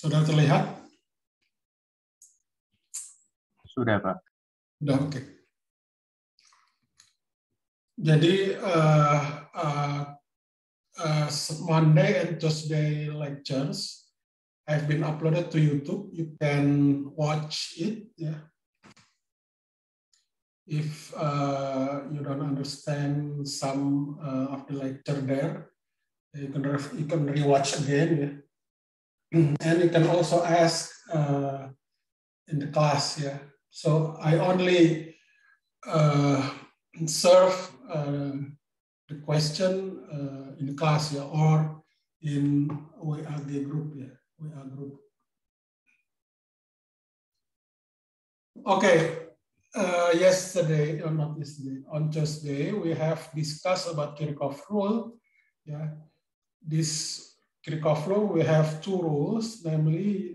Sudah terlihat? Sudah, Pak. Sudah, oke. Jadi Monday and Tuesday lectures have been uploaded to YouTube. You can watch it. Yeah. If you don't understand some of the lecture there, you can rewatch again. Yeah. And you can also ask in the class. Yeah. So I only serve the question in class, yeah, or in WAG group, yeah, WA group. Okay, yesterday, or not yesterday, on Tuesday, we have discussed about Kirchhoff rule. Yeah, this Kirchhoff rule, we have two rules, namely,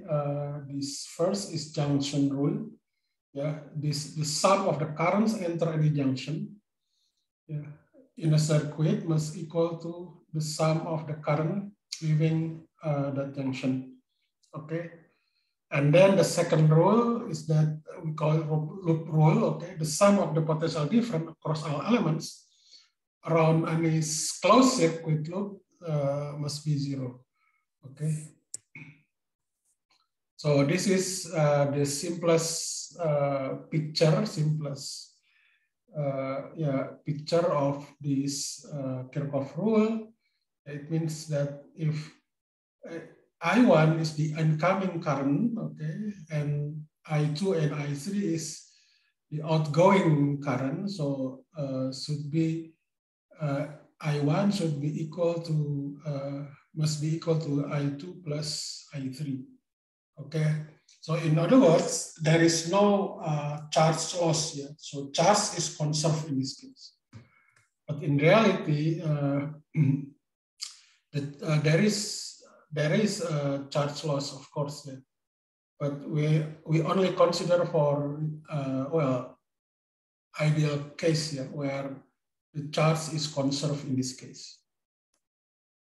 this first is junction rule. Yeah, the sum of the currents enter any junction, yeah, in a circuit must equal to the sum of the current leaving that junction. Okay, and then the second rule is that we call it loop rule. Okay, the sum of the potential difference across all elements around any closed circuit loop must be zero. Okay. So this is the simplest picture, picture of this Kirchhoff rule. It means that if I1 is the incoming current, okay, and I2 and I3 is the outgoing current, so should be I1 should be equal to must be equal to I2 plus I3. Okay, so in other words, there is no charge loss yet. So charge is conserved in this case. But in reality, there is a charge loss, of course. Yeah. But we only consider for ideal case here, where the charge is conserved in this case.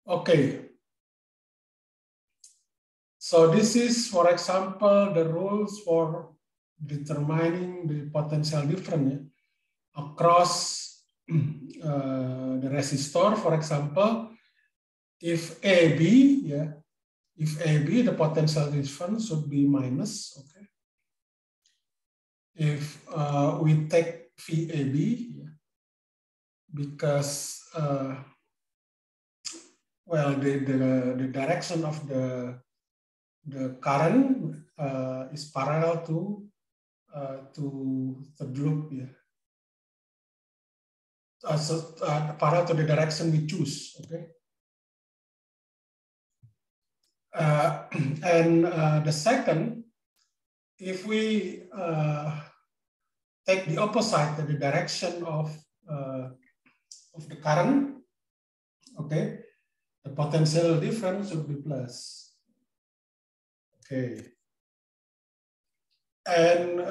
Okay. So this is, for example, the rules for determining the potential difference across the resistor. For example, if AB, yeah, if AB, the potential difference should be minus. Okay. If we take VAB, yeah, because the direction of the current is parallel to the loop, yeah. Parallel to the direction we choose, okay. And the second, if we take the opposite, the direction of the current, okay, the potential difference should be plus. Okay, and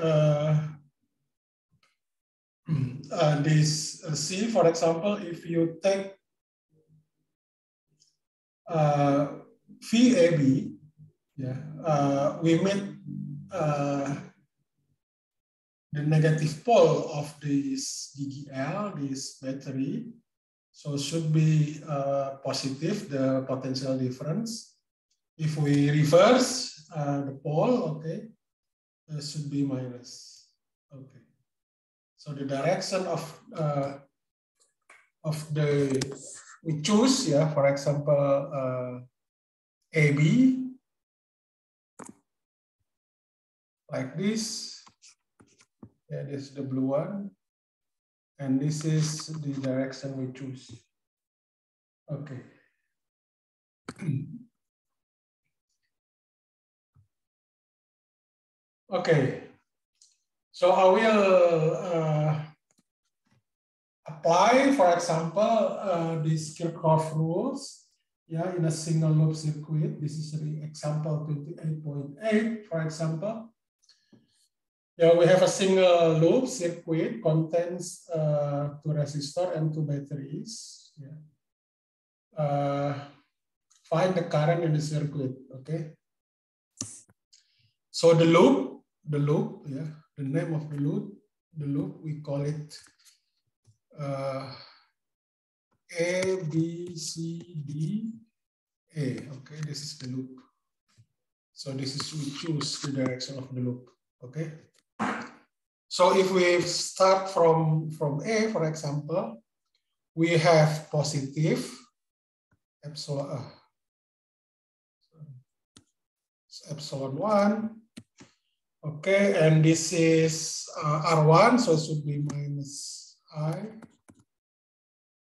this C, for example, if you take VAB, yeah, we meet the negative pole of this DGL, this battery, so it should be positive, the potential difference. If we reverse the pole, okay, it should be minus. Okay, so the direction of the we choose, yeah, for example, AB, like this. Yeah, this is the blue one, and this is the direction we choose. Okay. Okay, so I will apply, for example, these Kirchhoff rules, yeah, in a single loop circuit. This is the example 28.8, for example. Yeah, we have a single loop circuit contains 2 resistors and 2 batteries. Yeah. Find the current in the circuit. Okay. So the loop, yeah, the name of the loop, we call it A, B, C, D, A. Okay, this is the loop. So this is, we choose the direction of the loop. Okay. So if we start from A, for example, we have positive epsilon, epsilon 1. Okay, and this is R1, so it should be minus I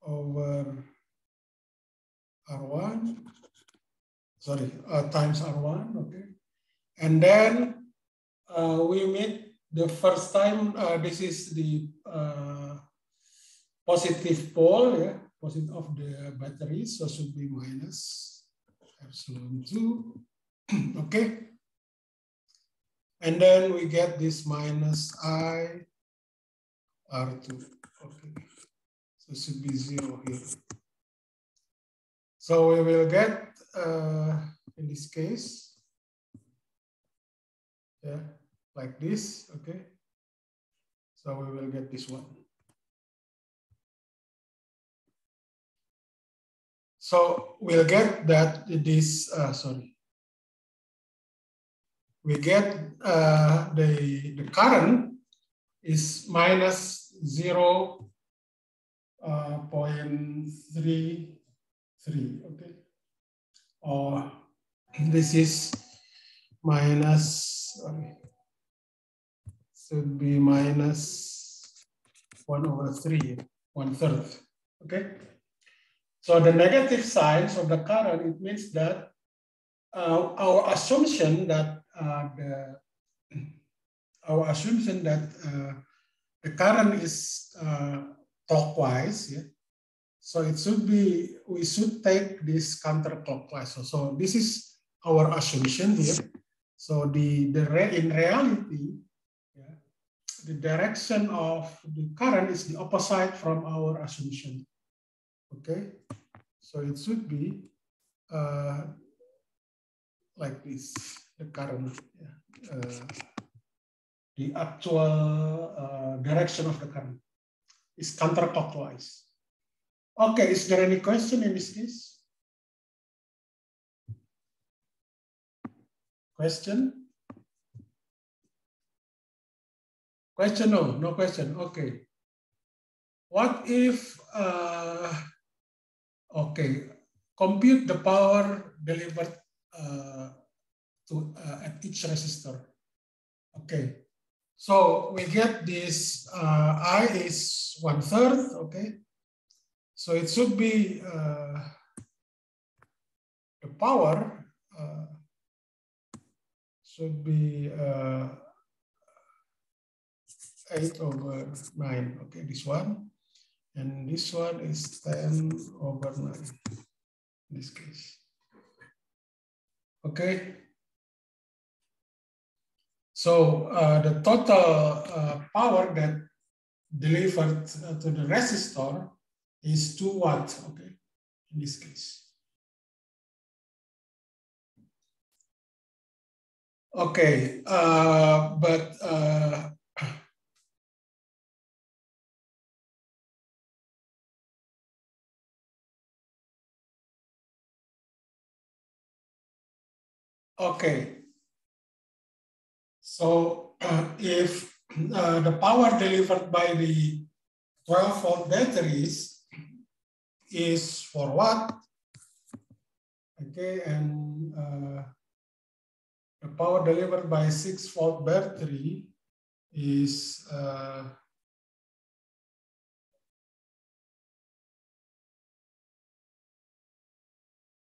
over R1, sorry, times R1, okay. And then we meet the first time, this is the positive pole, yeah, positive of the battery, so should be minus epsilon 2, okay. And then we get this minus I R2, okay. So it should be 0 here. So we will get, in this case, yeah, like this, okay. So we will get this one. So we'll get that this, we get the current is minus 0.33, okay. Or this is minus, should be minus 1/3, 1/3, okay. So the negative signs of the current, it means that our assumption that the current is clockwise, yeah. So it should be, we should take this counterclockwise. So this is our assumption here. So in reality, yeah, the direction of the current is the opposite from our assumption. Okay, so it should be like this. The current, yeah, the actual direction of the current is counterclockwise. Okay, is there any question in this case? Question? Question? No, no question. Okay. What if, okay, compute the power delivered at each resistor. Okay, so we get this I is 1/3, okay. So it should be the power should be 8/9, okay, this one. And this one is 10/9 in this case. Okay. So the total power that delivered to the resistor is 2 watts, okay, in this case. Okay, okay. So if the power delivered by the 12-volt batteries is 4 watt, okay, and the power delivered by 6-volt battery is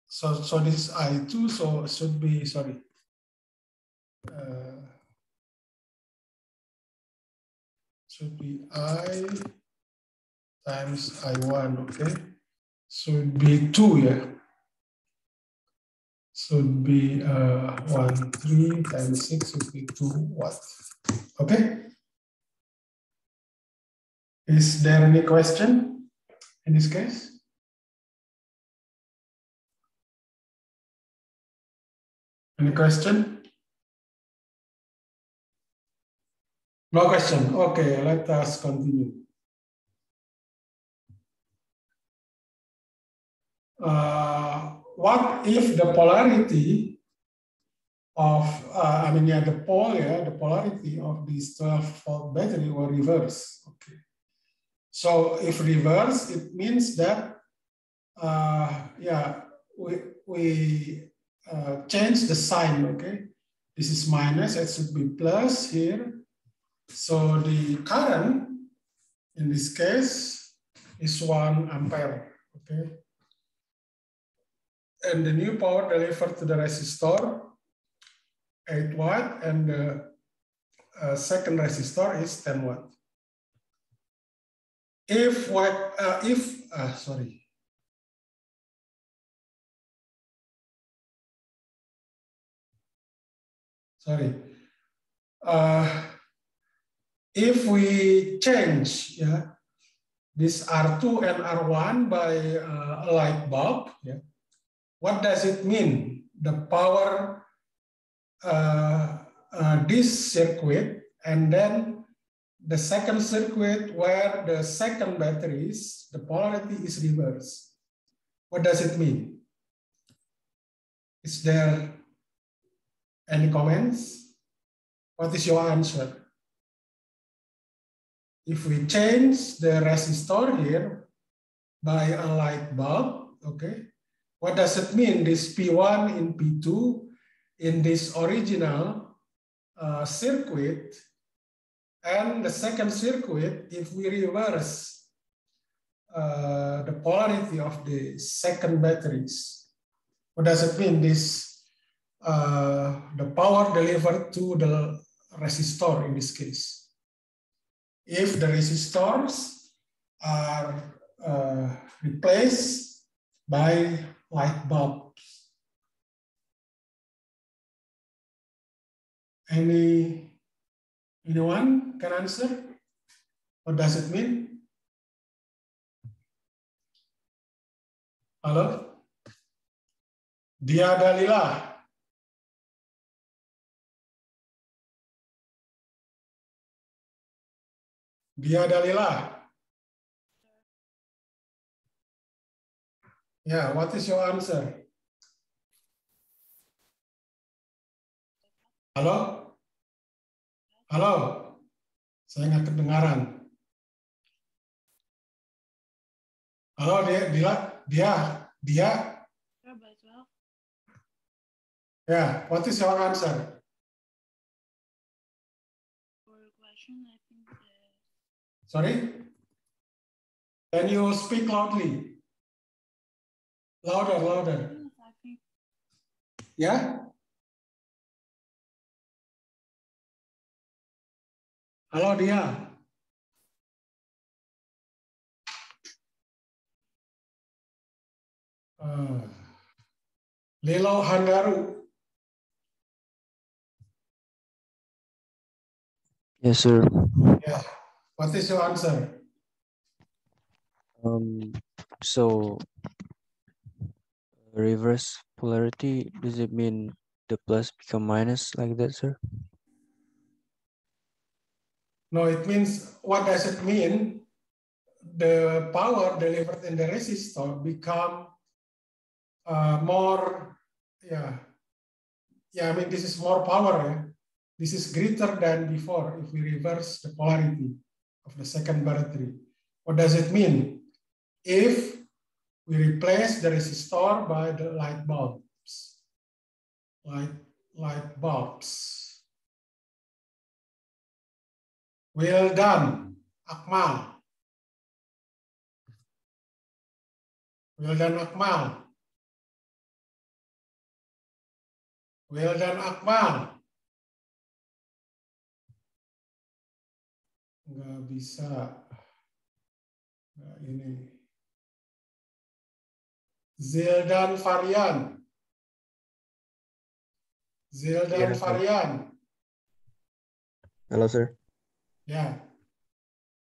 so this is I2, so it should be, sorry, should be I times I1, okay, should be 2, yeah, should be 3 times 6 would be 2 watts, okay. Is there any question in this case? Any question? No question. Okay, let us continue. What if the polarity of, the polarity of this 12-volt battery were reversed? Okay. So if reverse, it means that, we change the sign, okay? This is minus, it should be plus here. So the current, in this case, is 1 ampere, okay? And the new power delivered to the resistor, 8 watt, and the second resistor is 10 watt. If if we change this R2 and R1 by a light bulb, what does it mean? The power this circuit, and then the second circuit where the second battery is, the polarity is reversed. What does it mean? Is there any comments? What is your answer? If we change the resistor here by a light bulb, okay, what does it mean? This P1 in P2 in this original circuit, and the second circuit, if we reverse the polarity of the second batteries, what does it mean? This the power delivered to the resistor in this case. If the resistors are replaced by light bulbs. Anyone can answer? What does it mean? Halo? Dia Dalila. Dia Dalila. Yeah, what is your answer? Halo? Halo? Saya nggak kedengaran. Halo, dia. Yeah, what is your answer? Sorry? Can you speak loudly? Louder. Yeah? Halo, dia. Lilo Handaru. Yes, sir. Yeah. What is your answer? So reverse polarity, does it mean the plus become minus like that, sir? No, it means, what does it mean? The power delivered in the resistor become more, this is more power. Yeah? This is greater than before if we reverse the polarity of the second battery. What does it mean? If we replace the resistor by the light bulbs. Light bulbs. Well done, Akmal. Well done, Akmal. Well done, Akmal. Nggak bisa. Nggak ini. Zildan Varian. Zildan Varian. Hello, sir. Yeah.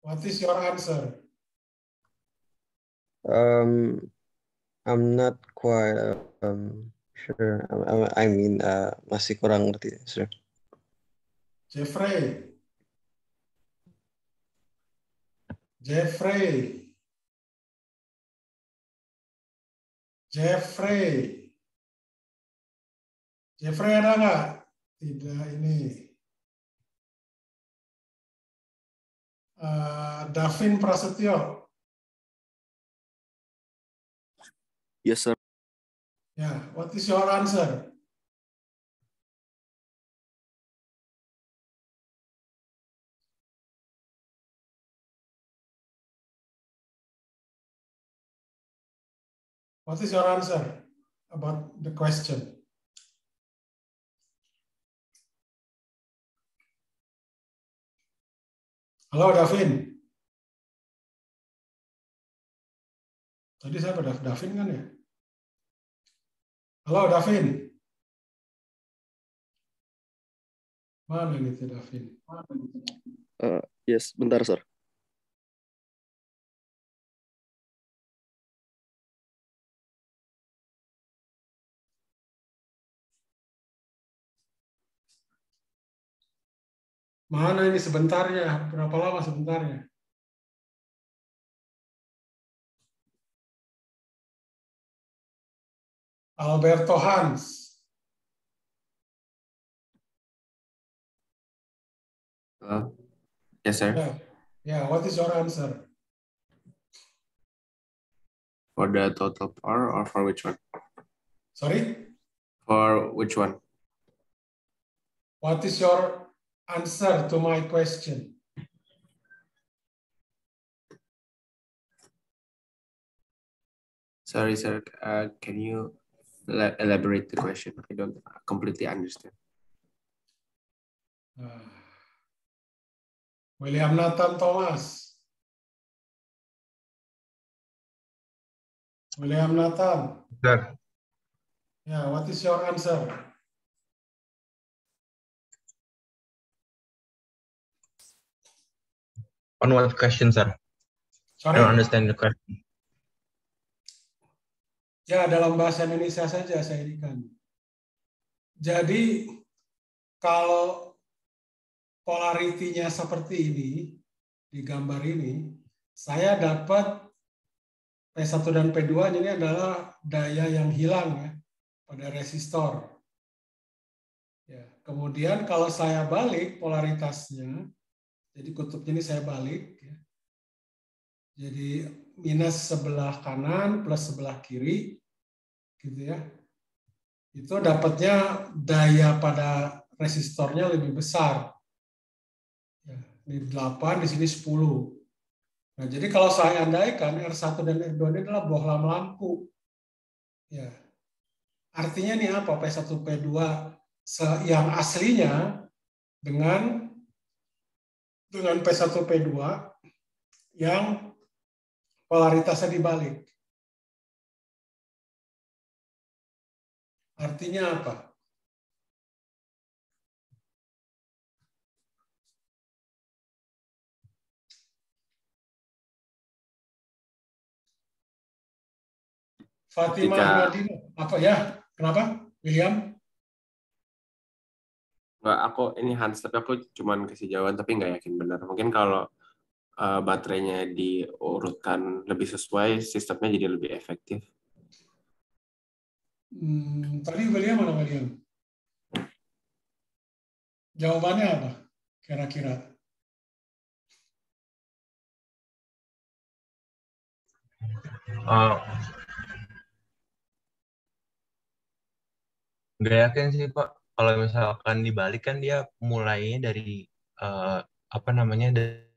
What is your answer? I'm not quite sure. I mean, masih kurang ngerti, sir. Jeffrey. Jeffrey. Jeffrey. Jeffrey ada nggak? Tidak ini. Davin Prasetyo. Yes, sir. Yeah, what is your answer? What is your answer about the question? Halo, Davin. Tadi saya pada Davin kan ya? Halo, Davin. Mana ini tuh Davin? Yes, bentar, sir. Mana ini sebentarnya? Berapa lama sebentarnya? Alberto Hans. Yes, sir. Yeah, what is your answer? For the total power or for which one? Sorry? For which one? What is your answer to my question? Sorry, sir. Can you elaborate the question? I don't completely understand. William Nathan Thomas. William Nathan. Sir. Yeah, what is your answer? On what question, sir? Sorry? I don't understand the question. Ya, dalam bahasa Indonesia saja saya berikan. Jadi, kalau polaritinya seperti ini, di gambar ini, saya dapat P1 dan P2 ini adalah daya yang hilang ya, pada resistor. Ya, kemudian kalau saya balik polaritasnya, jadi kutubnya ini saya balik, ya. Jadi minus sebelah kanan plus sebelah kiri, gitu ya. Itu dapatnya daya pada resistornya lebih besar. Ya, ini 8, di sini 10. Nah, jadi kalau saya andaikan R1 dan R2 ini adalah bohlam lampu. Ya. Artinya nih apa? P1, P2 yang aslinya dengan P1, P2 yang polaritasnya dibalik. Artinya apa? Fatimah Madinah. Apa ya? Kenapa? William? Nggak, aku ini Hans, tapi aku cuman kasih jawaban, tapi nggak yakin benar. Mungkin kalau baterainya diurutkan lebih sesuai, sistemnya jadi lebih efektif. Tadi William mana William? Jawabannya apa? Kira-kira? Nggak yakin sih Pak. Kalau misalkan dibalik kan dia mulainya dari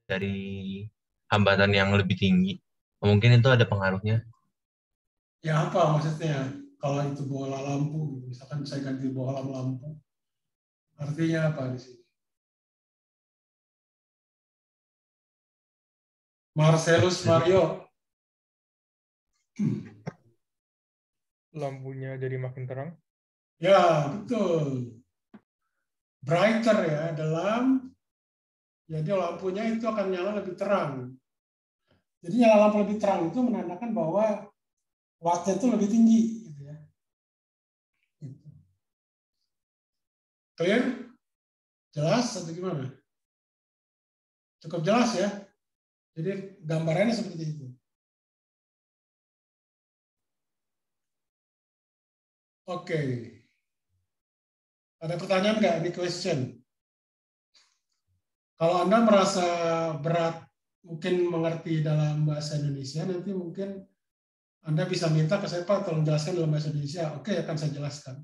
dari hambatan yang lebih tinggi. Mungkin itu ada pengaruhnya. Ya apa maksudnya? Kalau itu bola lampu, misalkan saya ganti bohlam lampu, artinya apa di sini? Marcelus Mario. Lampunya jadi makin terang. Ya, betul. Brighter ya, jadi lampunya itu akan nyala lebih terang. Jadi nyala lampu lebih terang itu menandakan bahwa wattnya itu lebih tinggi. Gitu ya. Clear? Jelas atau gimana? Cukup jelas ya? Jadi gambarannya seperti itu. Oke. Ada pertanyaan nggak? Any question? Kalau Anda merasa berat mungkin mengerti dalam bahasa Indonesia, nanti mungkin Anda bisa minta ke saya, Pak, tolong jelaskan dalam bahasa Indonesia. Oke, akan saya jelaskan.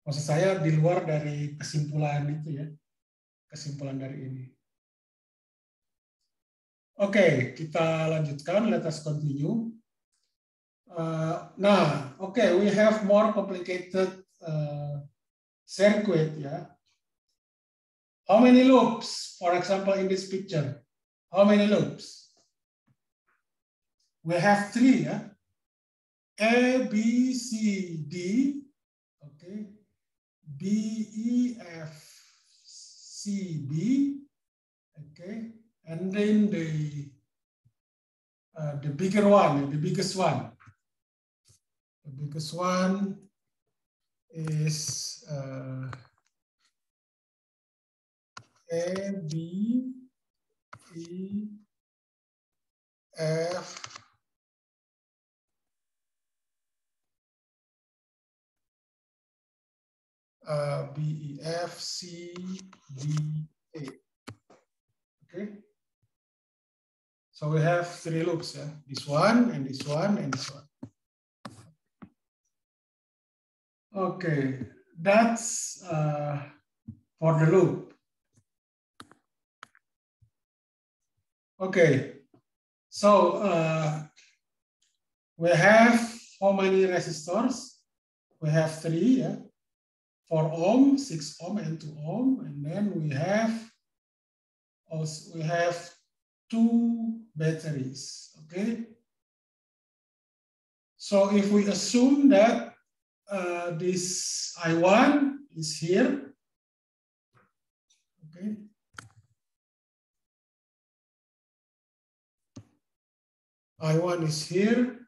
Maksud saya di luar dari kesimpulan itu ya. Kesimpulan dari ini. Oke, kita lanjutkan. Let us continue. Nah, okay, we have more complicated circuit, yeah. How many loops, for example, in this picture? How many loops? We have 3, yeah. A, B, C, D, okay. B, E, F, C, B, okay. And then the bigger one, the biggest one. The biggest one is A, B, E, F, B, E, F, C, D, A. Okay. So we have 3 loops, yeah. This one, and this one, and this one. Okay, that's for the loop. Okay, so we have how many resistors? We have 3, yeah. 4 ohm, 6 ohm, and 2 ohm, and then we have 2 batteries. Okay. So if we assume that this I1 is here, okay. I1 is here.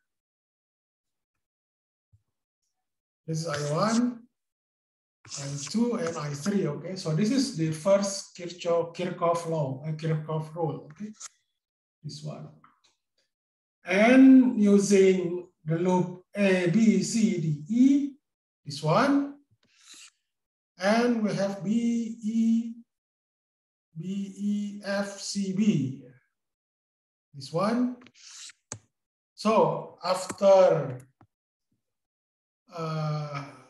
This is I1, I2, and I3. Okay, so this is the first Kirchhoff law, Kirchhoff rule. Okay, this one. And using the loop A, B, C, D, E, this one. And we have B, E, F, C, B, this one. So after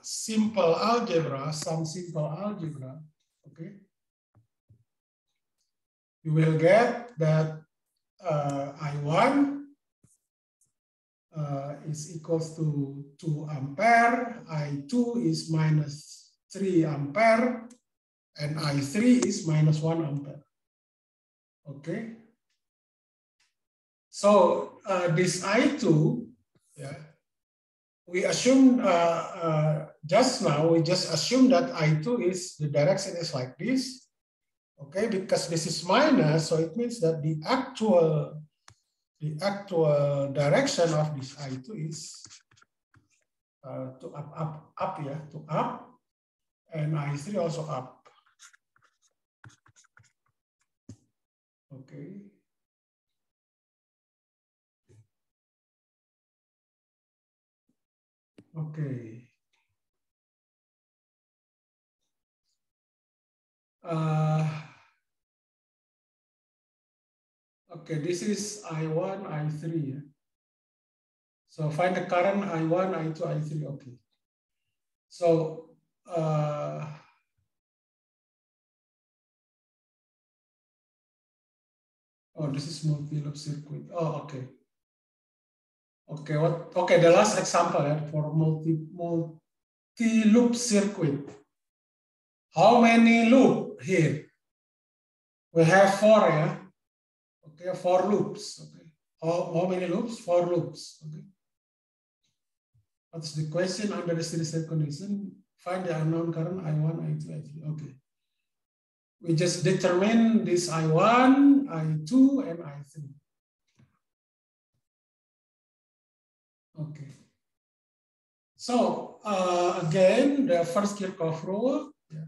simple algebra, some simple algebra, okay, you will get that I1 is equals to 2 ampere, I2 is minus 3 ampere, and I3 is minus 1 ampere. Okay. So this I2, yeah, we assume just now, we just assume that I2 is, the direction is like this. Okay, because this is minus, so it means that the actual direction of this I2 is to up, yeah, to up, and I3 also up. Okay. Okay. Okay, this is I1, I3. Yeah? So find the current I1, I2, I3. Okay. So oh, this is multi-loop circuit. Oh, okay. Okay, what? Okay, the last example, yeah, for multi-loop circuit. How many loop here? We have 4, yeah. Okay, 4 loops. Okay. How many loops? 4 loops. Okay. What's the question under the steady state condition? Find the unknown current I1, I2, I3. Okay. We just determine this I1, I2, and I3. Okay. So again, the first Kirchhoff rule, yeah.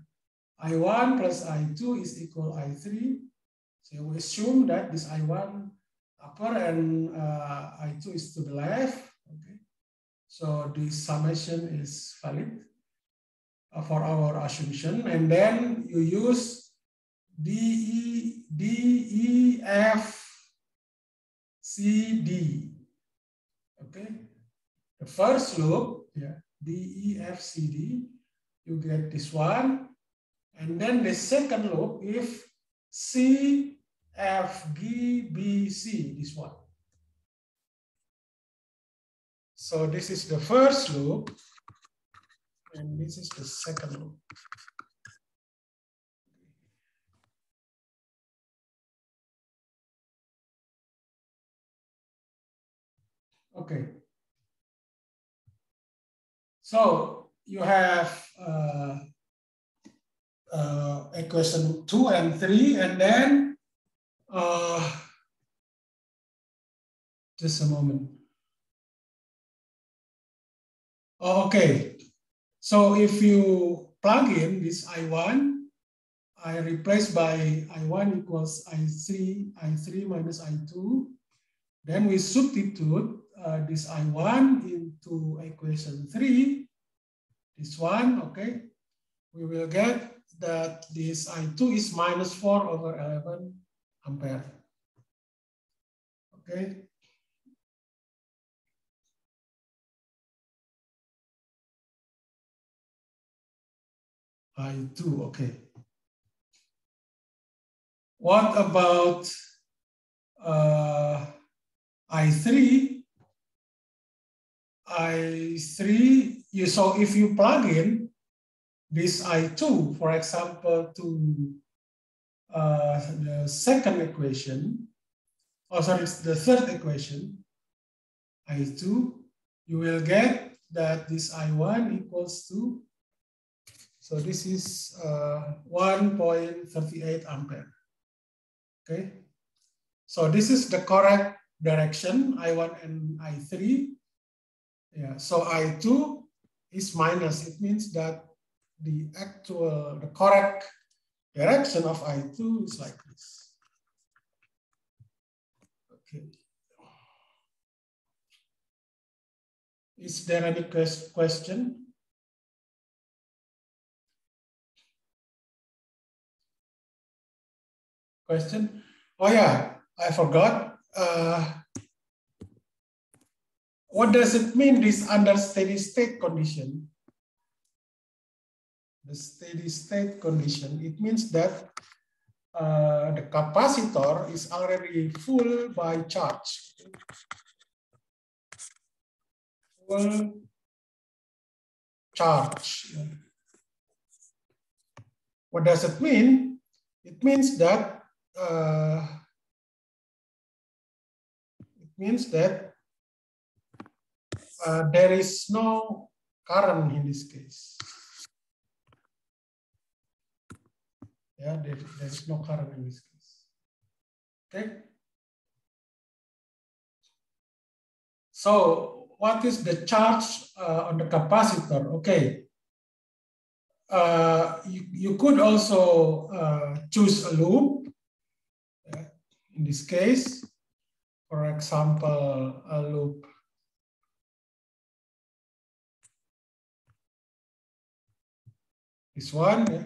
I1 plus I2 is equal I3. So we assume that this I1 upper and I2 is to the left. Okay, so the summation is valid for our assumption, and then you use D, E, F, C, D. Okay, the first loop, yeah, D, E, F, C, D, you get this one, and then the second loop, if C, F, G, B, C, this one. So this is the first loop, and this is the second loop. Okay. So you have equation 2 and 3, and then just a moment. Oh, okay. So if you plug in this I1, I replace by I1 equals I3 minus I2. Then we substitute this I1 into equation 3, this one, okay. We will get that this I2 is minus 4 over 11 ampere. Okay. I2, okay. What about I3? So if you plug in this I2, for example, to the second equation, the third equation, I2, you will get that this I1 equals to, so this is 1.38 ampere. Okay, so this is the correct direction, I1 and I3. Yeah, so I2 is minus. It means that the correct direction of I2 is like this. Okay. Is there any question? Question? Oh yeah, I forgot. What does it mean, this under steady state condition? The steady state condition, it means that the capacitor is already full by charge. Full charge. What does it mean? It means that there is no current in this case. Yeah, there is no current in this case. Okay. So what is the charge on the capacitor? Okay. You could also choose a loop. In this case, for example, a loop this one, yeah.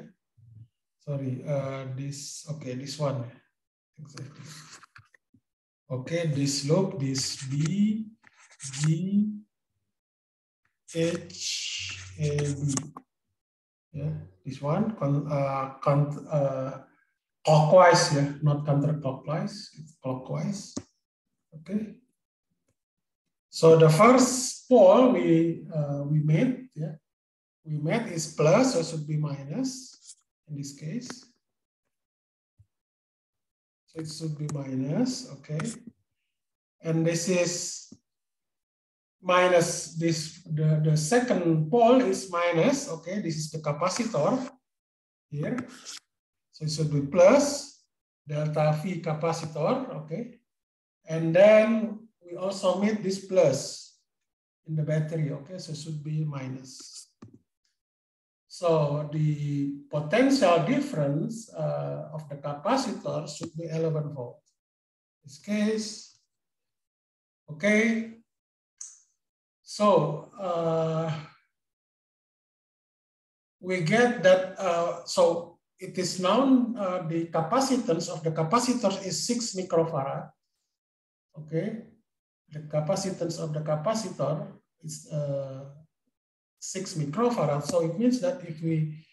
Sorry, this one, exactly. Okay, this loop, this B, G, H, A, B. Yeah, this one, clockwise, yeah, not counterclockwise, it's clockwise. Okay. So the first pole we made, yeah, we made is plus, so it should be minus in this case. So it should be minus, okay. And this is minus this, the second pole is minus, okay. This is the capacitor here. So it should be plus delta V capacitor, okay. And then we also made this plus in the battery, okay. So it should be minus. So the potential difference of the capacitor should be 11 volt. In this case, Okay, so we get that, so it is known the capacitance of the capacitor is 6 microfarad. Okay, the capacitance of the capacitor is 6 microfarad. So it means that if we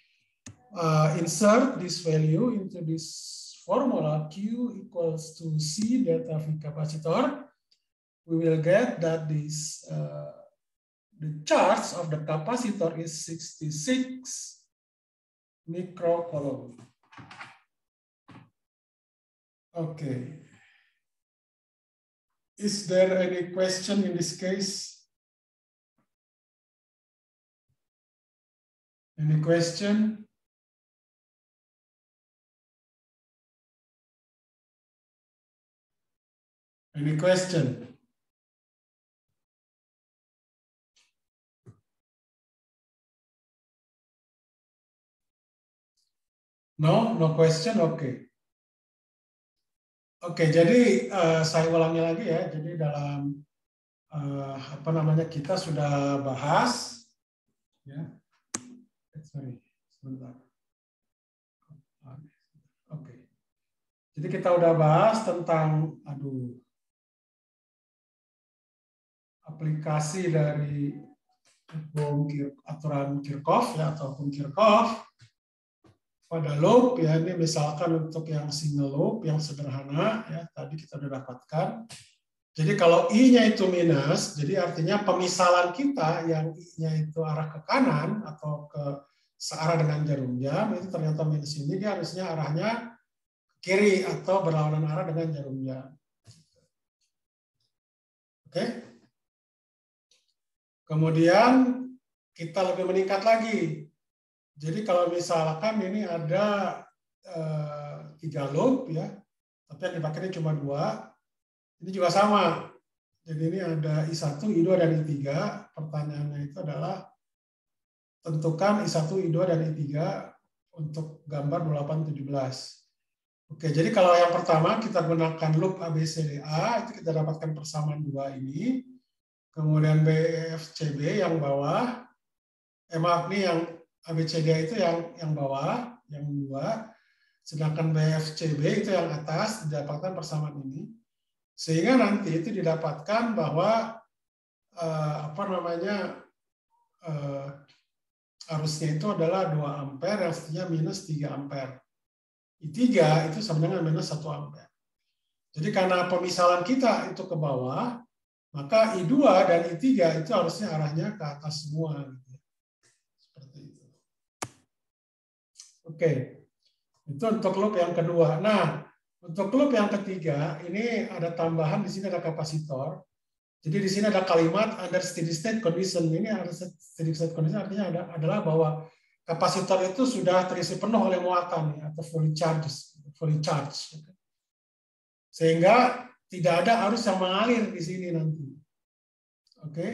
insert this value into this formula, Q equals to C delta V capacitor, we will get that this the charge of the capacitor is 66 microcoulomb. Okay. Is there any question in this case? Any question? Any question? No, no question. Oke. Oke, jadi saya ulangi lagi ya. Jadi dalam apa namanya kita sudah bahas, ya. Sorry, sebentar. Oke. Jadi kita udah bahas tentang, aplikasi dari aturan Kirchhoff ya ataupun Kirchhoff pada loop ya. Ini misalkan untuk yang single loop yang sederhana ya, tadi kita sudah dapatkan. Jadi kalau I-nya itu minus, jadi artinya pemisalan kita yang I-nya itu arah ke kanan atau ke searah dengan jarum jam, itu ternyata minus ini, dia harusnya arahnya ke kiri atau berlawanan arah dengan jarum jam. Oke. Kemudian kita lebih meningkat lagi. Jadi kalau misalkan ini ada 3 loop ya, tapi yang dipakainya cuma 2, ini juga sama. Jadi ini ada I1, I2, dan I3. Pertanyaannya itu adalah tentukan I1, I2, dan I3 untuk gambar 2817. Oke, jadi kalau yang pertama kita gunakan loop ABCDA, itu kita dapatkan persamaan 2 ini. Kemudian BEFCB yang bawah, maaf nih yang ABCD itu yang bawah, yang 2, sedangkan BFCB itu yang atas, didapatkan persamaan ini. Sehingga nanti itu didapatkan bahwa arusnya itu adalah 2 ampere yang artinya minus 3 ampere. I3 itu sama dengan minus 1 ampere. Jadi karena pemisalan kita itu ke bawah, maka I2 dan I3 itu harusnya arahnya ke atas semua. Seperti itu. Oke, itu untuk loop yang kedua. Nah, untuk loop yang ketiga, ini ada tambahan, di sini ada kapasitor. Jadi di sini ada kalimat under steady state condition. Ini under steady state condition artinya adalah bahwa kapasitor itu sudah terisi penuh oleh muatan atau fully charged. Sehingga tidak ada arus yang mengalir di sini nanti. Oke,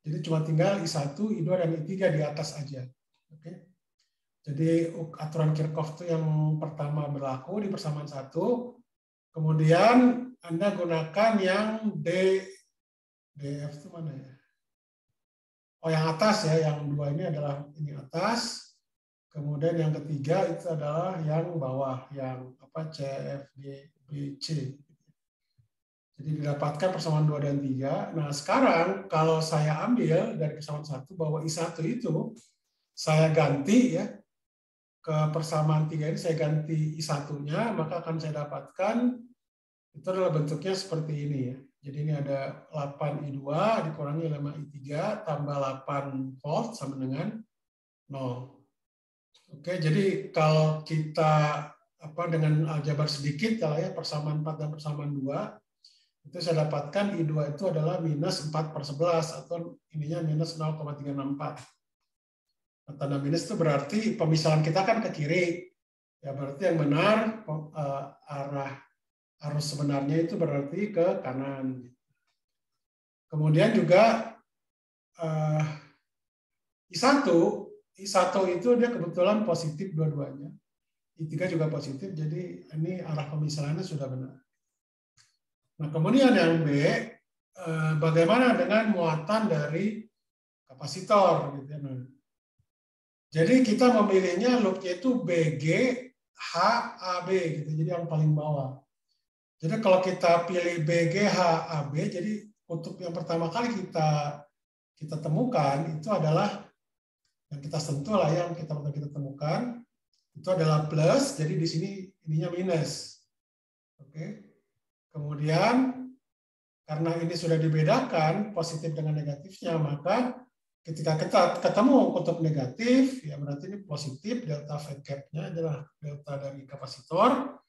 jadi cuma tinggal I1, I2, dan I3 di atas aja. Oke. Jadi aturan Kirchhoff itu yang pertama berlaku di persamaan 1. Kemudian Anda gunakan yang DF itu mana ya? Oh, yang atas ya, yang 2 ini adalah ini atas. Kemudian yang ketiga itu adalah yang bawah, yang CFD-BC. Jadi didapatkan persamaan 2 dan 3. Nah, sekarang kalau saya ambil dari persamaan 1 bahwa I1 itu saya ganti ya ke persamaan 3 ini, saya ganti I1-nya, maka akan saya dapatkan itu adalah bentuknya seperti ini ya. Jadi ini ada 8 I2 dikurangi 5 I3 tambah 8 volt sama dengan 0. Oke, jadi kalau kita dengan aljabar sedikit ya, persamaan 4 dan persamaan 2, itu saya dapatkan I2 itu adalah minus 4/11 atau ininya minus 0,364. Tanda minus itu berarti pemisalan kita kan ke kiri. Ya berarti yang benar arah arus sebenarnya itu berarti ke kanan. Kemudian juga I1 itu dia kebetulan positif dua-duanya. I3 juga positif, jadi ini arah pemisalannya sudah benar. Nah, kemudian yang B, bagaimana dengan muatan dari kapasitor gitu ya. Jadi kita memilihnya loopnya itu BG HAB gitu, jadi yang paling bawah. Jadi kalau kita pilih BG HAB, jadi kutub yang pertama kali kita temukan itu adalah yang kita sentuh lah, yang kita temukan itu adalah plus, jadi di sini ininya minus. Oke. Kemudian karena ini sudah dibedakan positif dengan negatifnya, maka ketika kita ketemu kutub negatif, ya berarti ini positif, delta V cap-nya adalah delta dari kapasitor,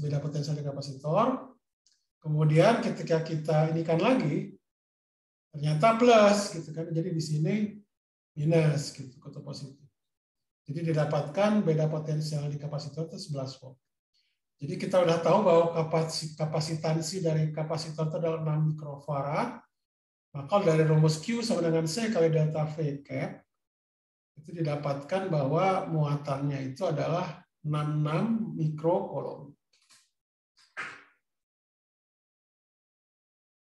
beda potensial dari kapasitor. Kemudian ketika kita inikan lagi, ternyata plus, gitu kan? Jadi di sini minus, gitu, kutub positif. Jadi didapatkan beda potensial di kapasitor itu 11 volt. Jadi kita udah tahu bahwa kapasitansi dari kapasitor itu adalah 6 mikrofarad. Maka dari rumus Q sama dengan C kali delta V cap, itu didapatkan bahwa muatannya itu adalah 66 mikrocoulomb.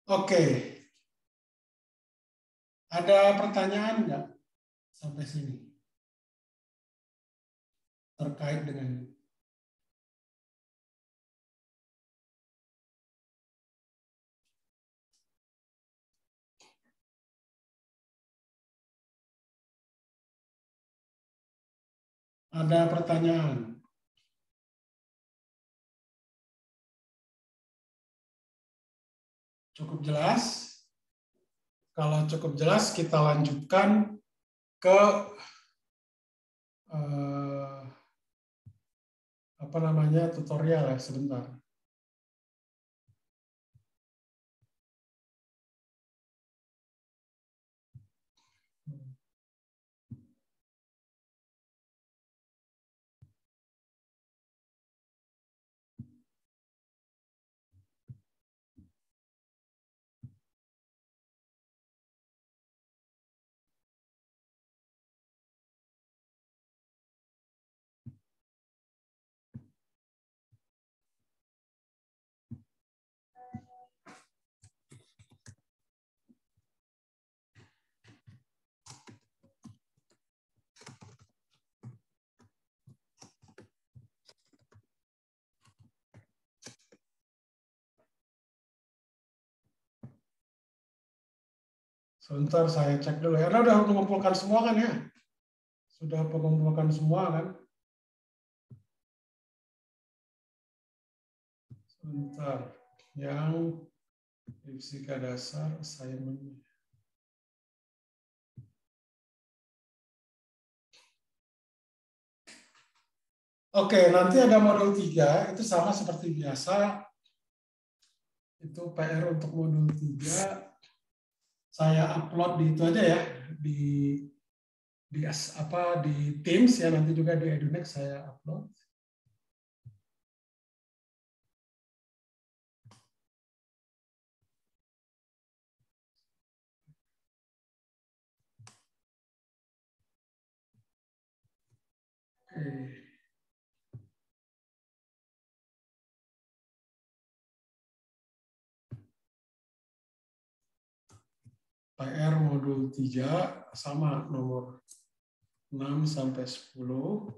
Oke. Ada pertanyaan nggak sampai sini? Terkait dengan ini. Ada pertanyaan? Cukup jelas? Kalau cukup jelas, kita lanjutkan ke tutorial ya, sebentar. Sebentar saya cek dulu ya. Anda udah mengumpulkan semua kan ya? Sudah mengumpulkan semua kan? Sebentar. Yang fisika dasar assignment. Oke, nanti ada modul 3, itu sama seperti biasa. Itu PR untuk modul 3. Saya upload di itu aja ya, di Teams ya, nanti juga di Edunex saya upload. Oke. PR modul 3 sama nomor 6 sampai 10.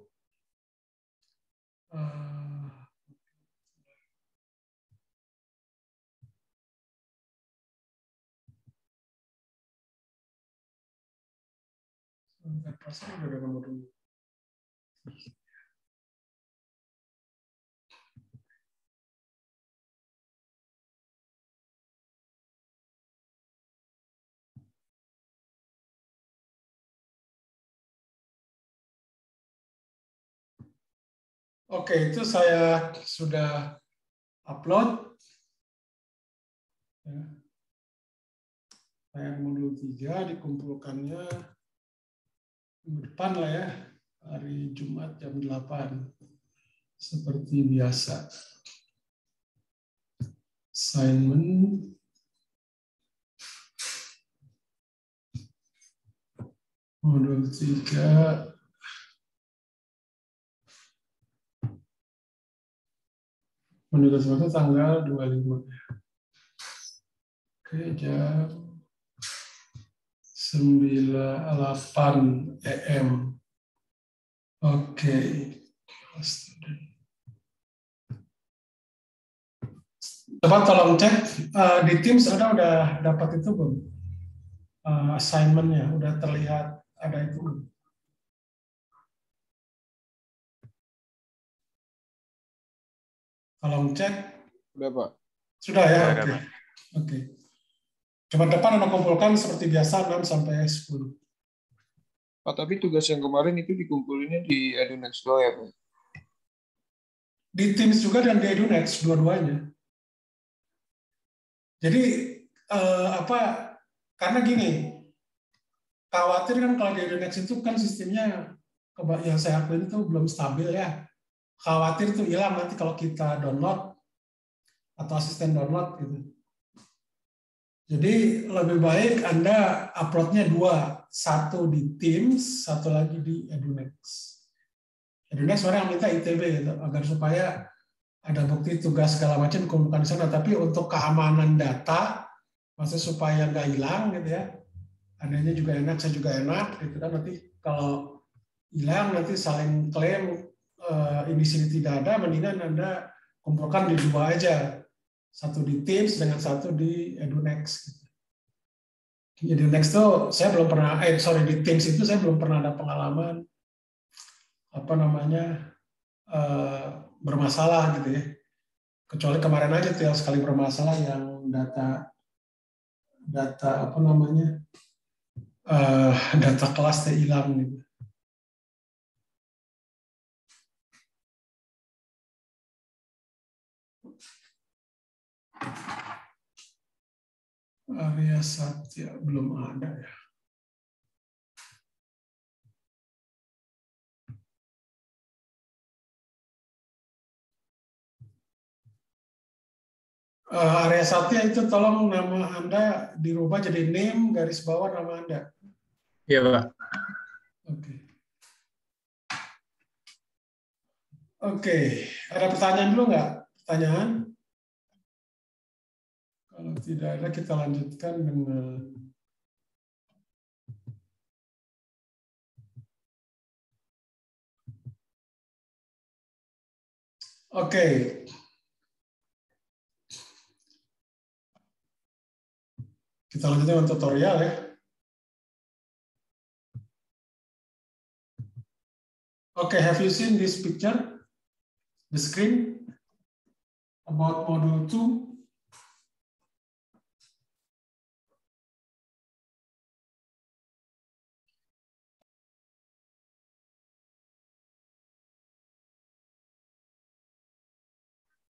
Sebentar, pasal udah ada modul. Oke, itu saya sudah upload. Ya. PR modul 3 dikumpulkannya minggu depan lah ya, hari Jumat jam 8. Seperti biasa. Assignment. Modul 3. Menurut saya tanggal 25. Oke, jam 9.08 AM. Oke. Coba tolong cek di Teams udah dapat itu belum? Assignment-nya udah terlihat ada itu belum? Tolong cek. Udah, Pak. Sudah ya? Udah, Oke. Pak. Oke. Coba depan Anda kumpulkan seperti biasa 6 sampai 10. Pak, tapi tugas yang kemarin itu dikumpulinnya di EduNext doang ya, Pak? Di Teams juga dan di EduNext dua-duanya. Jadi karena gini, khawatir kan kalau di EduNext itu kan sistemnya yang saya akuin itu belum stabil ya. Khawatir itu hilang nanti kalau kita download atau asisten download gitu. Jadi lebih baik Anda uploadnya dua, satu di Teams, satu lagi di EduNext. EduNext orang yang minta ITB gitu, agar supaya ada bukti tugas segala macam dikumpulkan di sana. Tapi untuk keamanan data, maksudnya supaya nggak hilang gitu ya. Andanya juga enak, saya juga enak gitu kan. Nanti kalau hilang nanti saling klaim ini sini tidak ada, mendingan Anda kumpulkan di dua aja. Satu di Teams dengan satu di EduNext. Di EduNext tuh saya belum pernah, di Teams itu saya belum pernah ada pengalaman bermasalah gitu ya. Kecuali kemarin aja tuh yang sekali bermasalah yang data data kelasnya hilang gitu. Arya Satya belum ada ya. Arya Satya itu tolong nama Anda dirubah jadi name garis bawah nama Anda. Iya, Pak. Oke. Ada pertanyaan dulu nggak? Pertanyaan? Kalau tidak ada, kita lanjutkan dengan oke. Kita lanjutkan dengan tutorial ya. Okay, have you seen this picture? The screen about module 2?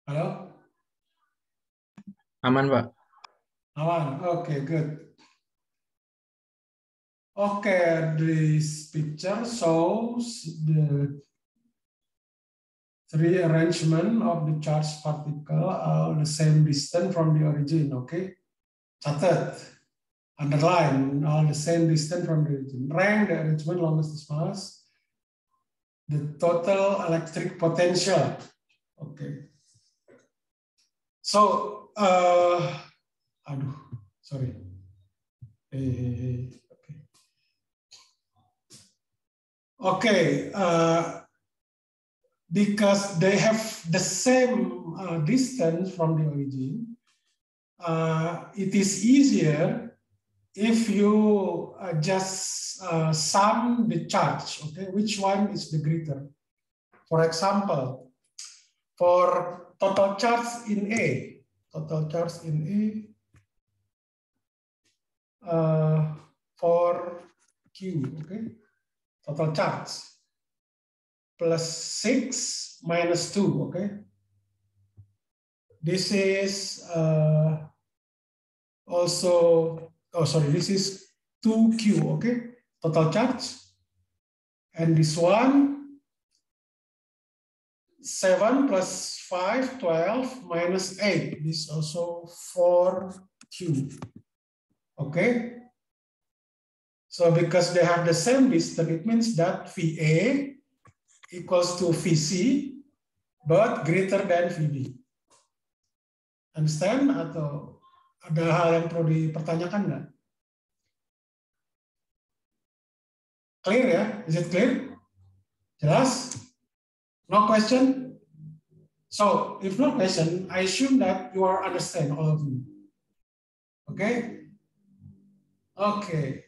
Halo? Aman, Pak. Aman. Okay, good. Okay, this picture shows the three arrangement of the charged particle are the same distance from the origin. Okay, catat, underline, all the same distance from the origin. Rank the arrangement longest to smallest. The total electric potential. Okay. So, sorry. Okay, because they have the same distance from the origin, it is easier if you just sum the charge, okay, which one is the greater. For example, for total charge in A, for Q, okay, total charge, plus 6 minus 2, okay. This is this is 2Q, okay, total charge. And this one, 7 plus 5, 12, minus 8. This is also 4Q. Okay? So because they have the same distance, it means that VA equals to VC, but greater than VB. Understand? Atau Ada hal yang perlu dipertanyakan nggak? Clear ya? Is it clear? Jelas? No question? So, if no question, I assume that you are understand, all of you. Okay? Okay.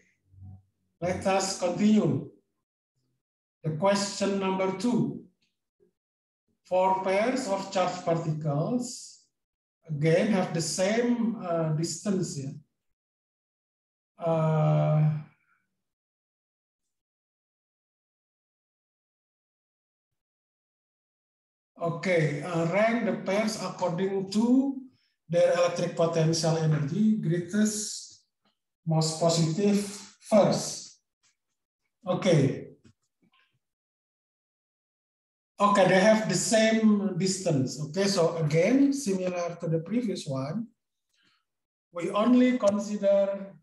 Let us continue. The question number 2. Four pairs of charged particles, again, have the same distance. Yeah? Okay, rank the pairs according to their electric potential energy, greatest, most positive first. Okay. Okay, they have the same distance. Okay, so again, similar to the previous one, we only consider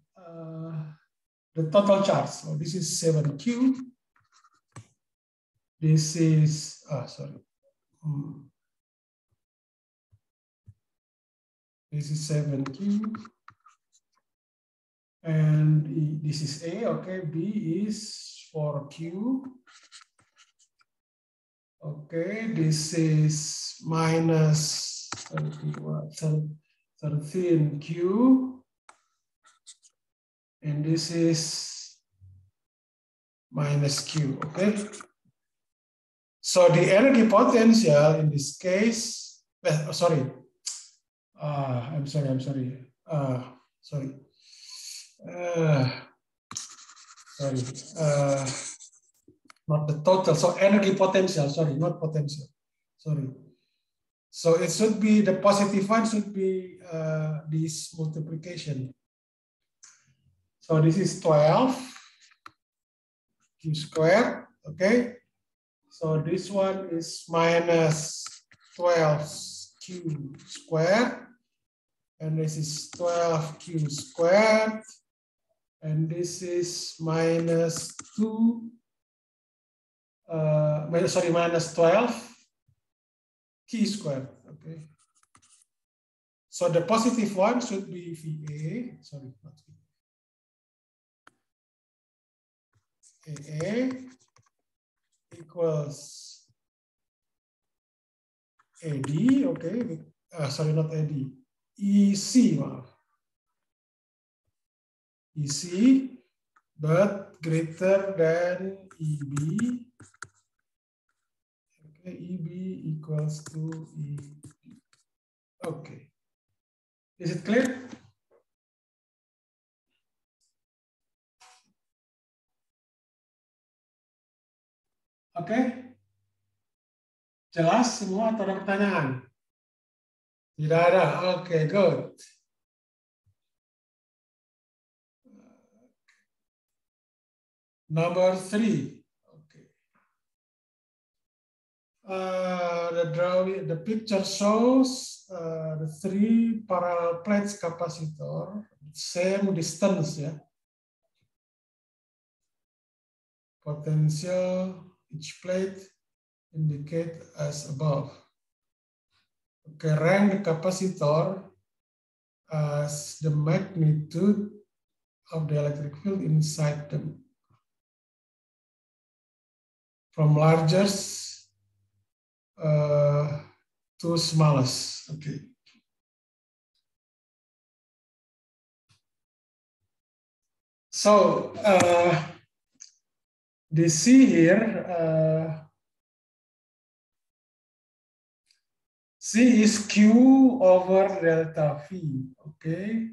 the total charge. So this is 7Q. This is, this is 7Q. And this is A, okay, B is 4Q. Okay, this is minus 13Q. And this is minus Q, okay? So the energy potential in this case, sorry. I'm sorry. Sorry. Not the total, so energy potential, sorry, not potential, sorry. So it should be, the positive one should be this multiplication. So this is 12 Q squared, okay? So this one is minus 12 Q squared, and this is 12 Q squared, and this is minus 12 Q squared, okay? So the positive one should be VA, sorry, not VA. AA equals AD, okay? Sorry, not AD. EC, EC, but greater than EB. Okay, EB equals to EB. Okay. Is it clear? Oke, jelas semua atau ada pertanyaan? Tidak ada. Oke, good. Number 3. Okay. The picture shows the 3 parallel plates capacitor, same distance, ya. Potential each plate indicate as above. Okay, rank the capacitor as the magnitude of the electric field inside them, from largest to smallest. Okay. So the C here, C is Q over delta V, okay?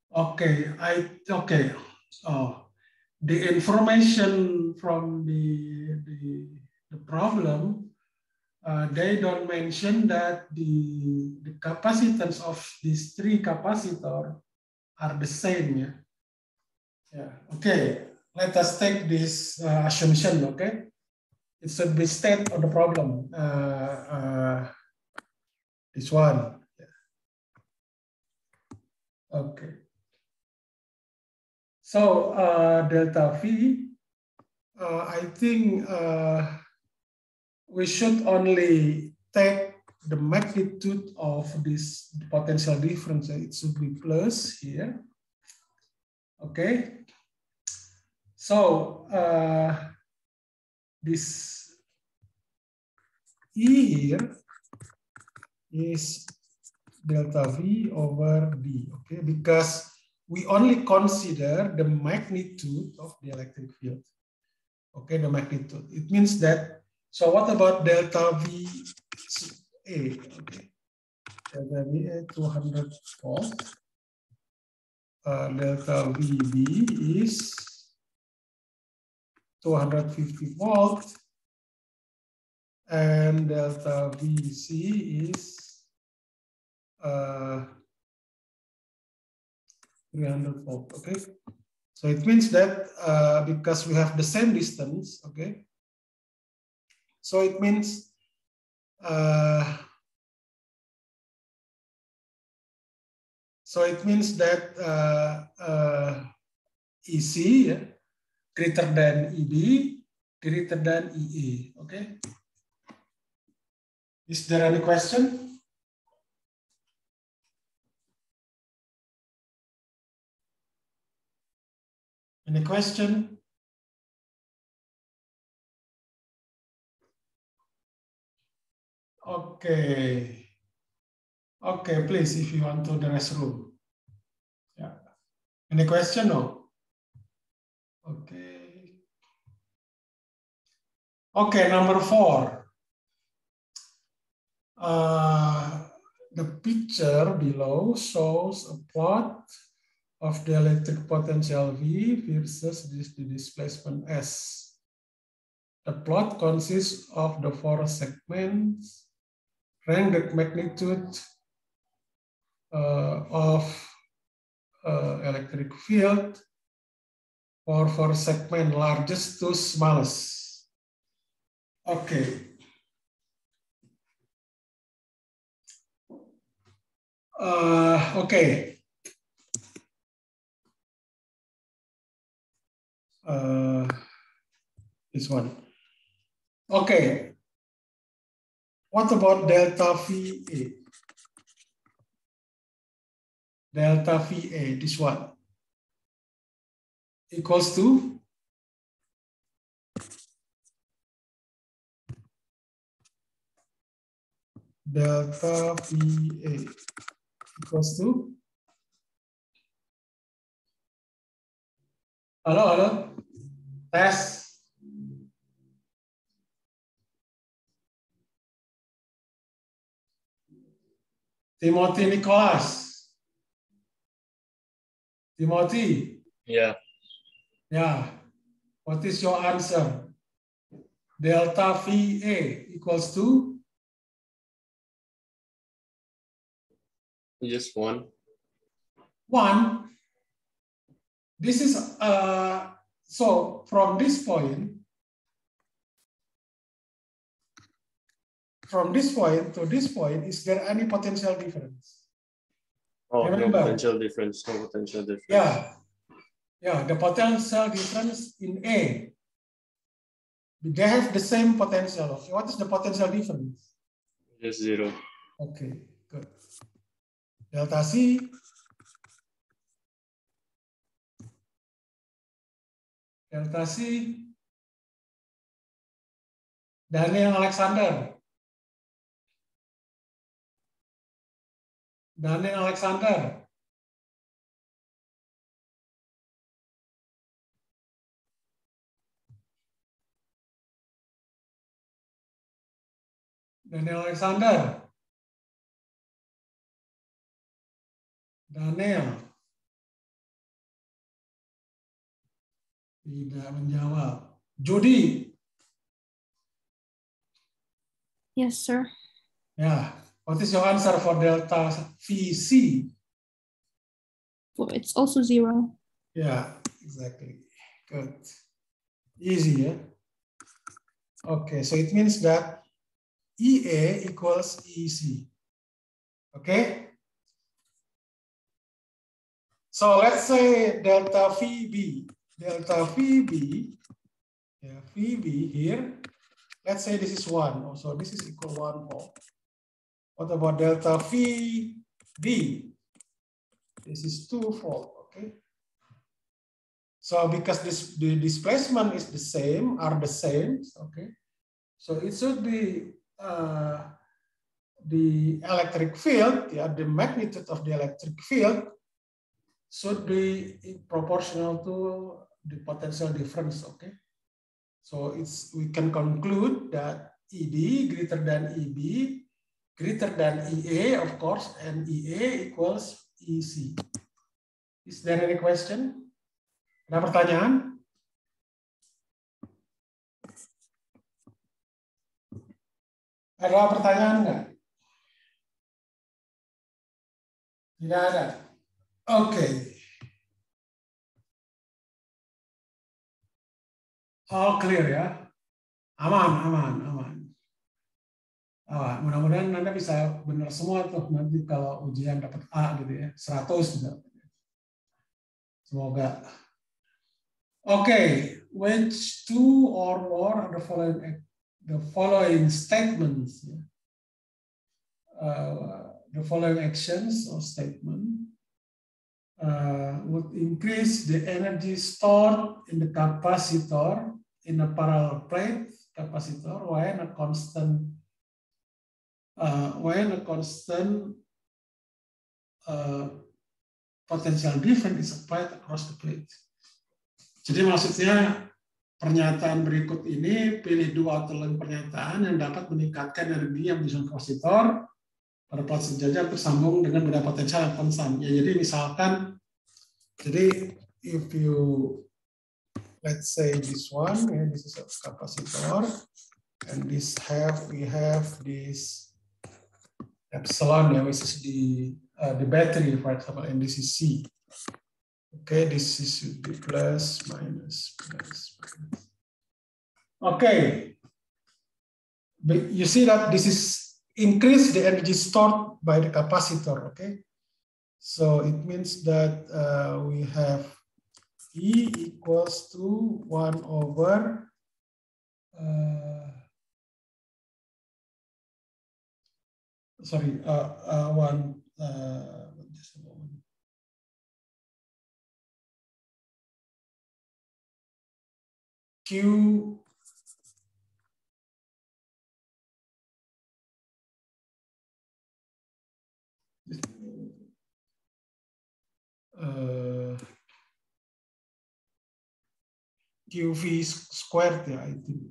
Okay. Okay. Oh, the information from the problem, they don't mention that the capacitance of these three capacitors are the same. Yeah. Yeah. Okay. Let us take this assumption. Okay. It should be stated on the problem. This one. Yeah. Okay. So delta V, I think we should only take the magnitude of this potential difference. It should be plus here. Okay. So this E here is delta V over D. Okay, because we only consider the magnitude of the electric field. Okay, the magnitude. It means that, so what about delta V A? Okay, delta V A 200 volt. Delta VB is 250 volt. And delta VC is 300 volt. Okay. So it means that because we have the same distance, okay. So it means that EC, yeah, greater than EB, greater than EA. Okay. Is there any question? Any question? Okay. Okay, please, if you want to the restroom. Yeah. Any question? No. Okay. Okay, number 4. The picture below shows a plot of the electric potential V versus the displacement S. The plot consists of the 4 segments, ranged magnitude of electric field for 4 segment, largest to smallest. Okay. Okay. This one. Okay. What about delta VA? Delta VA, this one, equals to delta VA equals to, halo, tes. Timothy Nicholas. Timothy. Yeah. Yeah. What is your answer? Delta VA equals to? Just 1. 1. This is, so from this point to this point, is there any potential difference? Oh, Remember? no potential difference. No potential difference. Yeah. Yeah, the potential difference in A. They have the same potential. Okay. What is the potential difference? Just 0. Okay, good. Delta C. Delta C. Daniel Alexander. Daniel Alexander. Daniel Alexander. Daniel. Tidak menjawab. Judy. Yes, sir. Yeah. What is your answer for delta VC? Well, it's also 0. Yeah, exactly. Good. Easy, yeah? Okay, so it means that EA equals EC. Okay? So let's say delta VB. Delta VB, yeah, VB here, let's say this is 1. Oh, so this is equal 1 volt. What about delta VB? This is 2 volt, okay? So because the displacement is the same, okay? So it should be the electric field, yeah, the magnitude of the electric field should be proportional to the potential difference, okay? So we can conclude that ED greater than EB greater than EA, of course, and EA equals EC. Is there any question? Ada pertanyaan? Ada pertanyaan nggak? Tidak ada. Oke. All clear ya. Aman. Mudah-mudahan Anda bisa benar semua tuh nanti kalau ujian dapat A gitu ya, 100 gitu. Semoga. Okay, which two or more of the following statements, the following actions or statement would increase the energy stored in the capacitor in a parallel plate capacitor when a constant potential difference is applied across the plate. Jadi maksudnya pernyataan berikut ini, pilih dua atau lebih pernyataan yang dapat meningkatkan energi yang di kapasitor pada plat sejajar tersambung dengan beda potensial yang konstan. Ya, jadi misalkan, if you let's say this one, this is a capacitor, and we have this epsilon, which is the battery, for example, and this is C. Okay, this is the plus, minus. Okay, but you see that this is increase the energy stored by the capacitor. Okay, so it means that we have E equals to 1 over just a moment. Q QV squared, yeah, I think.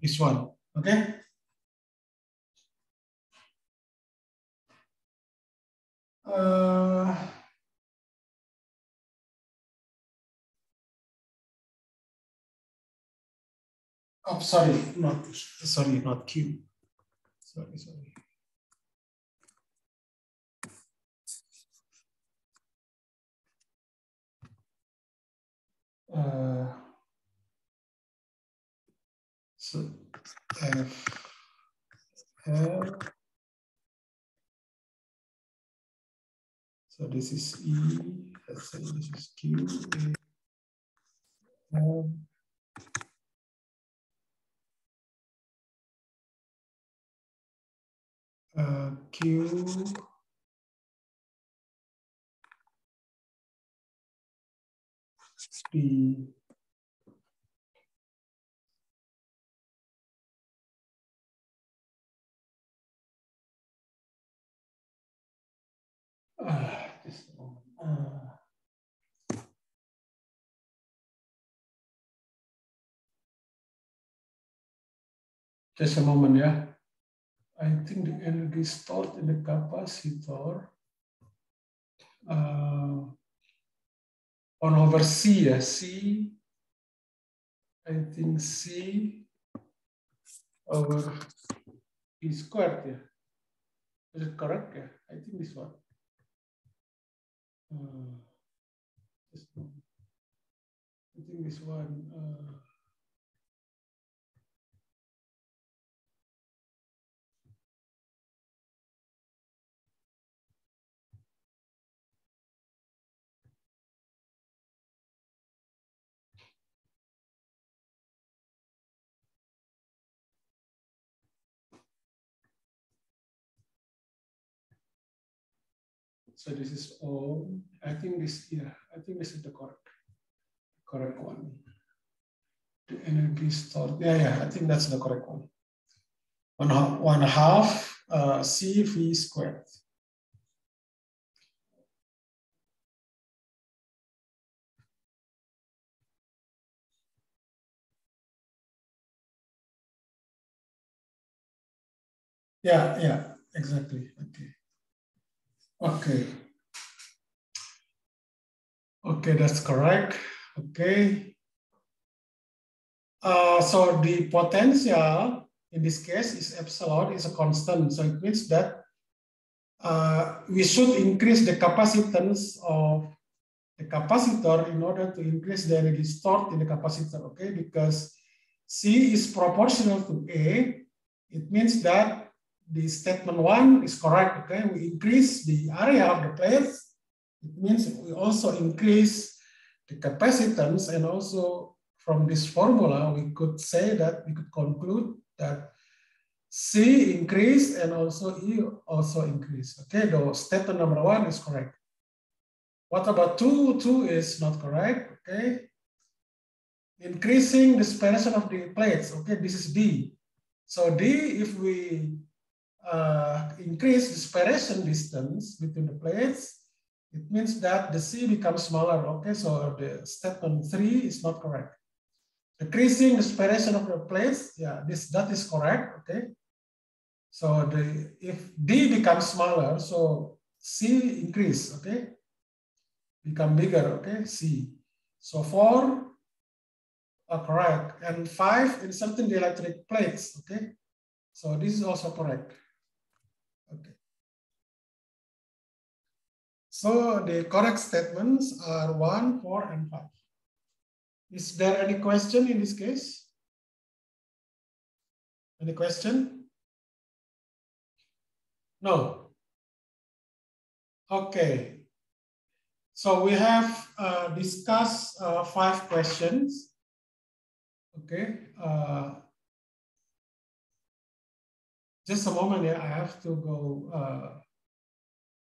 This one, okay? Not Q. Sorry. So F L. So this is E. Let's say this is Q. L. Q. P. Just a moment. Just a moment, yeah. I think the energy stored in the capacitor 1 over C ya, C, I think C over E squared ya. Is it correct ya? I think this one. I think this one. So this is all. I think this, yeah, I think this is the correct one. The energy stored. Yeah, I think that's the correct one. 1/2 CV squared. Yeah, exactly. Okay, that's correct. Okay. So the potential in this case is epsilon, is a constant. So it means that we should increase the capacitance of the capacitor in order to increase the energy stored in the capacitor, okay? Because C is proportional to A, it means that the statement 1 is correct, okay? We increase the area of the plates, it means we also increase the capacitance, and also from this formula, we could say that, we could conclude that C increase and also E also increase, okay? Though statement number 1 is correct. What about 2? 2 is not correct, okay? Increasing the separation of the plates, okay? This is D. So D, if we increase the separation distance between the plates, it means that the C becomes smaller, okay? So the statement 3 is not correct. Decreasing the separation of the plates, yeah, that is correct, okay? So if D becomes smaller, so C increase, okay? Become bigger, okay, C. So 4 are correct, and 5 inserting the electric plates, okay. So this is also correct, okay. So the correct statements are 1, 4, and 5. Is there any question in this case? Any question? No. Okay. So we have discussed 5 questions. Okay. Just a moment, yeah. I have to go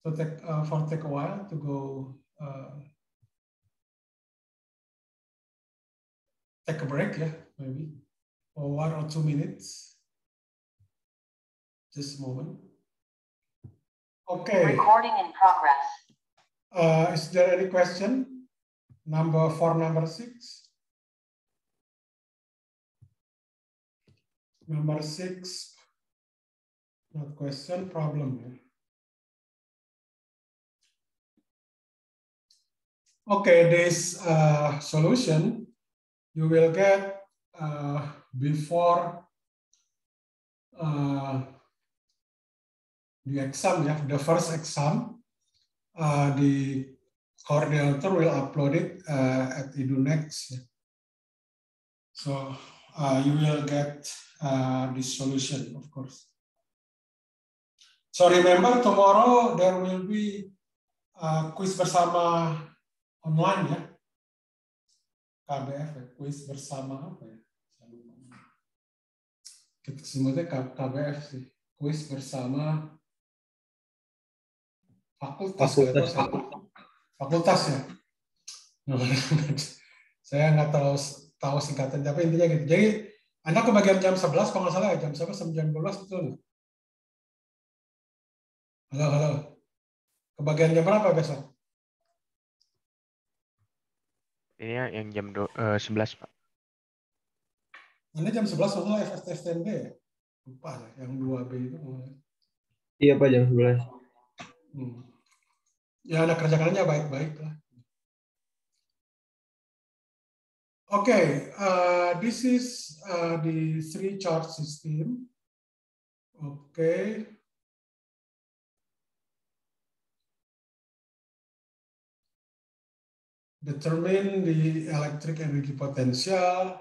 to take a while to go take a break, yeah, maybe for 1 or 2 minutes. Just a moment. Okay. Recording in progress. Is there any question? For number 6. Number 6. Not question, problem. Okay, this solution you will get before the exam, yeah, the first exam. The coordinator will upload it at EduNext. So you will get this solution, of course. So remember, tomorrow there will be quiz bersama online, ya. KBF, quiz bersama apa ya? Kita sebutnya KBF sih, quiz bersama fakultas ya. Saya nggak tahu singkatan, tapi intinya gitu. Jadi Anda kebagian jam 11 kalau nggak salah ya, jam 11 sampai jam 12 betul nggak? Halo. Kebagian jam berapa besok? Ini yang jam 11, Pak. Anda jam 11 masalah FSTSTNB ya? Lupa ya, yang 2B itu. Iya Pak, jam 11. Ya, Anda kerjakannya baik-baik lah. Okay, this is the three charge system. Okay. Determine the electric energy potential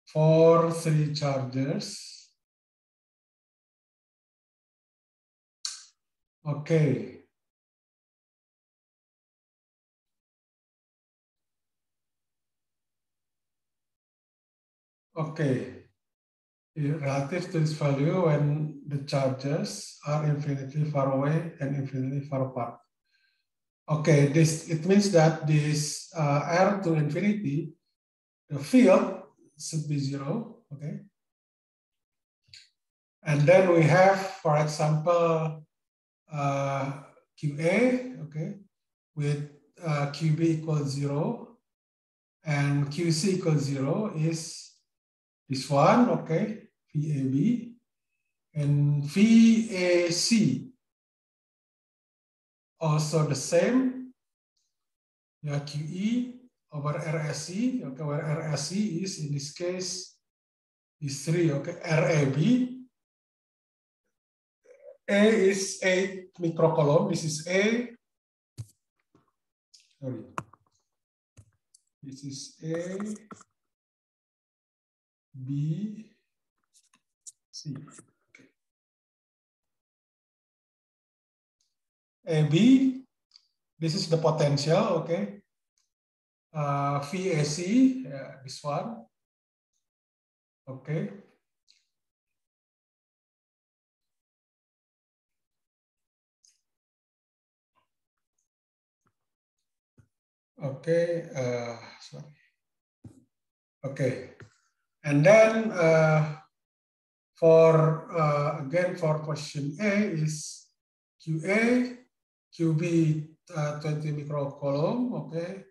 for three chargers. Okay. Okay. Relative to this value when the charges are infinitely far away and infinitely far apart. Okay, it means that this R to infinity, the field should be 0. Okay. And then we have, for example, QA, okay, with QB equals 0 and QC equals 0 is this one, okay, VAB, and VAC also the same, yeah, QE over RSC, okay, where RSC is in this case is 3, okay, RAB, A is 8 microcoulomb, this is A, sorry, this is A, B, C. Okay. AB, this is the potential, okay. VAC, this one, okay. Okay, sorry. Okay, and then for again for question A is QA, QB 20 microcoulomb, okay.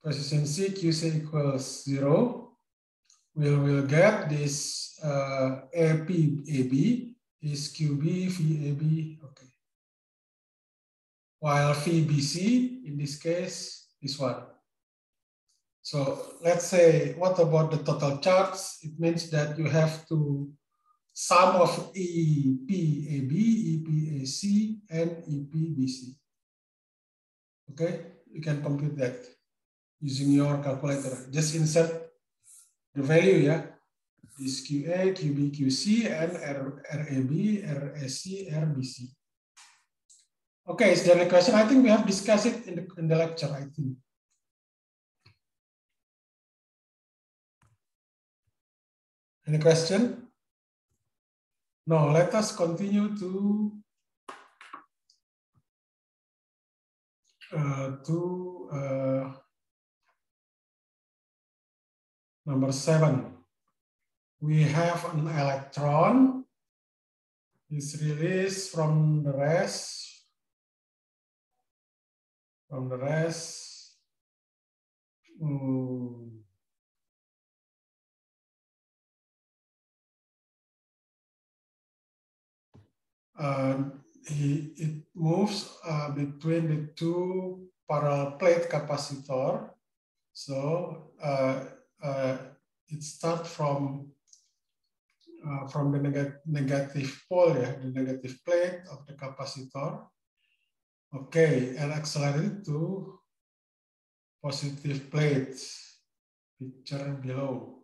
Position C, QC equals 0. We'll get this AP AB is QB VAB, okay. While VBC in this case is 1. So let's say, what about the total charge? It means that you have to sum of EPAB, EPAC, and EPBC. Okay, you can compute that using your calculator. Just insert the value, yeah. This QA, QB, QC, and RAB, RAC, RBC. Okay, is there a question? I think we have discussed it in the lecture, I think. Any question? No, let us continue to number 7. We have an electron is released from the rest. It moves between the two parallel plate capacitor. So it starts from the negative pole, yeah, the negative plate of the capacitor. Okay, and accelerated to positive plate, picture below.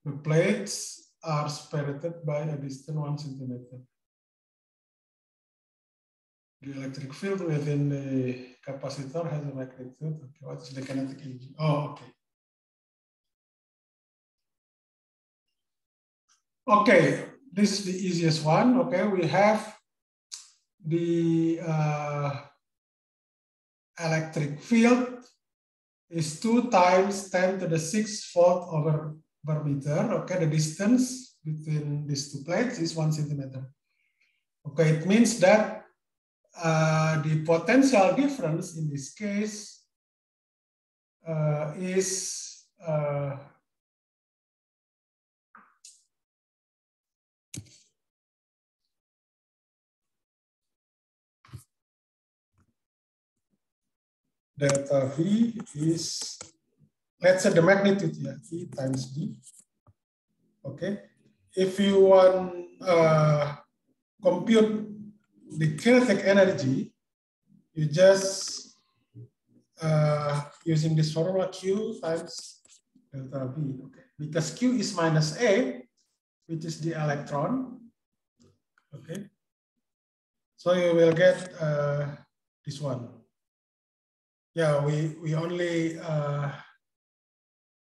The plates are separated by a distance 1 centimeter. The electric field within the capacitor has a magnitude. Okay, what is the kinetic energy? Oh, okay. Okay, this is the easiest one. Okay, we have the electric field is 2 times 10 to the 6 volt over per meter. Okay, the distance between these two plates is 1 centimeter. Okay, it means that the potential difference in this case is delta V is, let's say the magnitude, yeah, E times D. Okay. If you want compute the kinetic energy, you just using this formula Q times delta V. Okay. Because Q is minus A, which is the electron. Okay. So you will get this one. Yeah, we only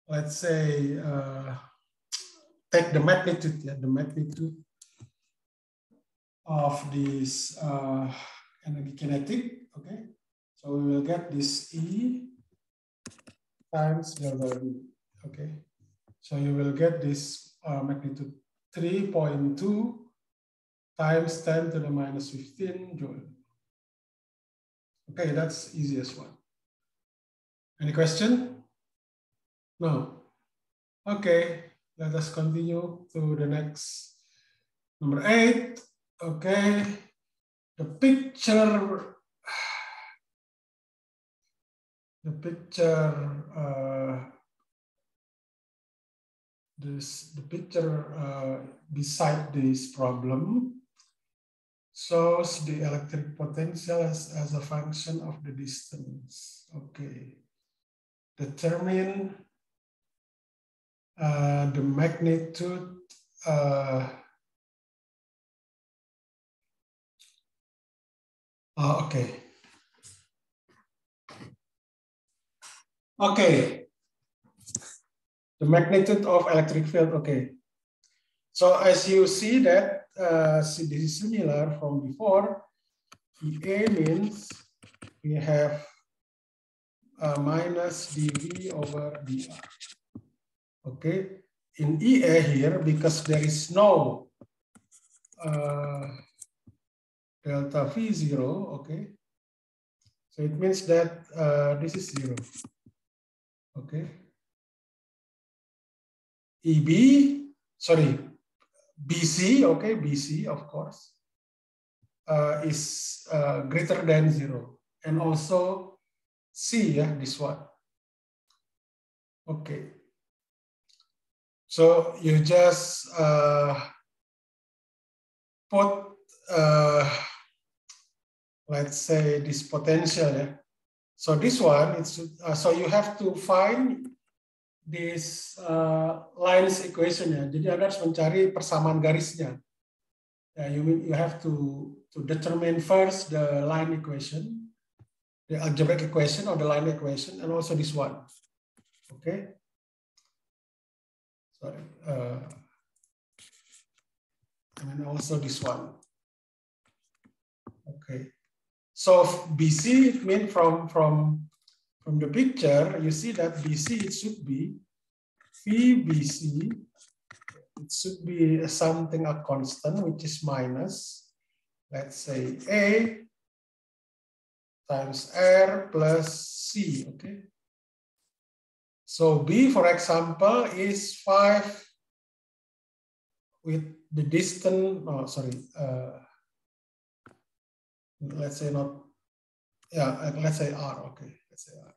let's say take the magnitude, yeah, the magnitude of this energy kinetic. Okay, so we will get this E times delta V. Okay, so you will get this magnitude 3.2 times 10 to the minus 15 joule. Okay, that's easiest one. Any question? No. Okay, let us continue to the next, number 8. Okay, the picture, beside this problem shows the electric potential as a function of the distance. Okay, determine the magnitude okay. Okay, the magnitude of electric field. Okay, so as you see that this is similar from before. EA means we have minus dV over dr. Okay, in EA here, because there is no delta V 0, okay, so it means that this is 0. Okay, EB, sorry, BC, okay, BC, of course, is greater than 0. And also C, yeah, this one. Okay. So you just put, let's say, this potential, yeah. So this one, it's so you have to find this lines equation, ya. Jadi Anda harus mencari persamaan garisnya. You have to determine first the line equation, the algebraic equation or the line equation, and also this one. Okay. Sorry. And also this one. Okay. So BC, it means from the picture, you see that BC, it should be VBC. It should be something, a constant, which is minus, let's say, A times R plus C, okay? So B, for example, is 5 with the distance, oh, sorry, let's say not, yeah, let's say R, okay, let's say R.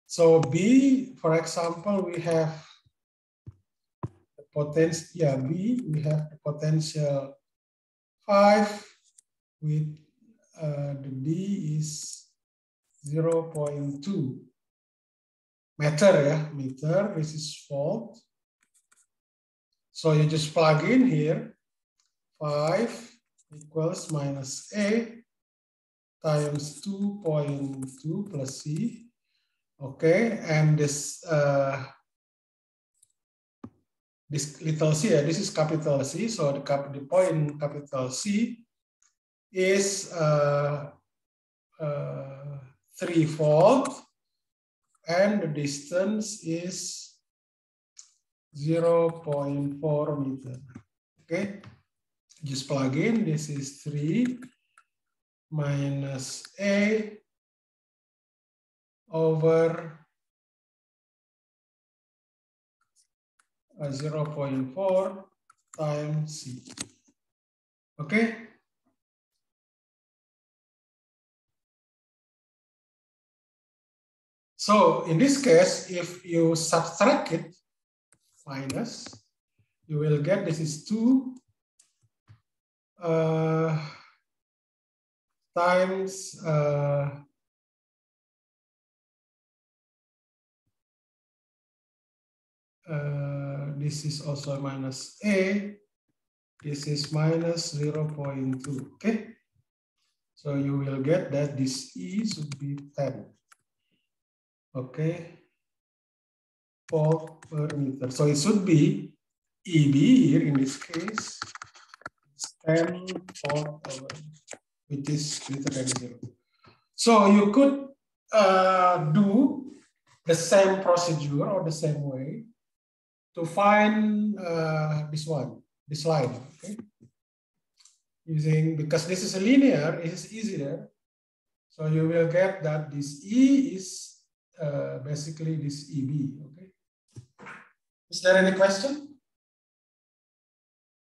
So B, for example, we have the potential, yeah, B, we have the potential 5 with the D is 0.2 meter, yeah, meter, this is volt. So you just plug in here, 5 equals minus A times 2.2 plus C. Okay, and this this little c, this is capital C. So the point capital C is 3 volt, and the distance is 0.4 meter. Okay, just plug in. This is 3 minus A over 0.4 times C. Okay. So in this case, if you subtract it, minus, you will get this is 2 times this is also minus A, this is minus 0.2, okay? So you will get that this E should be 10, okay? Volt per meter. So it should be EB here in this case, 10 volt hour, which is greater than 0. So you could do the same procedure or the same way to find this line, okay? Because this is a linear, it is easier. So you will get that this E is basically this EB, okay? Is there any question?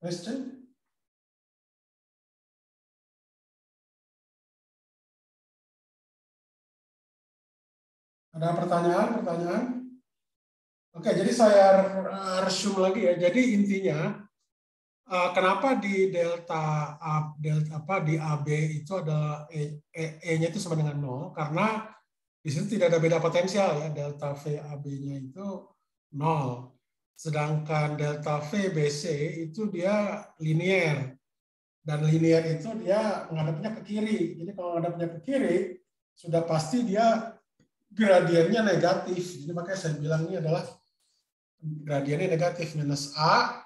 Question? Ada pertanyaan? Oke, jadi saya resume lagi ya. Jadi intinya, kenapa di delta di AB itu ada E-nya itu sama dengan 0? Karena di situ tidak ada beda potensial ya. Delta V AB-nya itu 0. Sedangkan delta V BC itu dia linear. Dan linear itu dia menghadapnya ke kiri. Jadi kalau menghadapnya ke kiri, sudah pasti dia gradiennya negatif. Jadi makanya saya bilang ini adalah gradiennya negatif, minus A,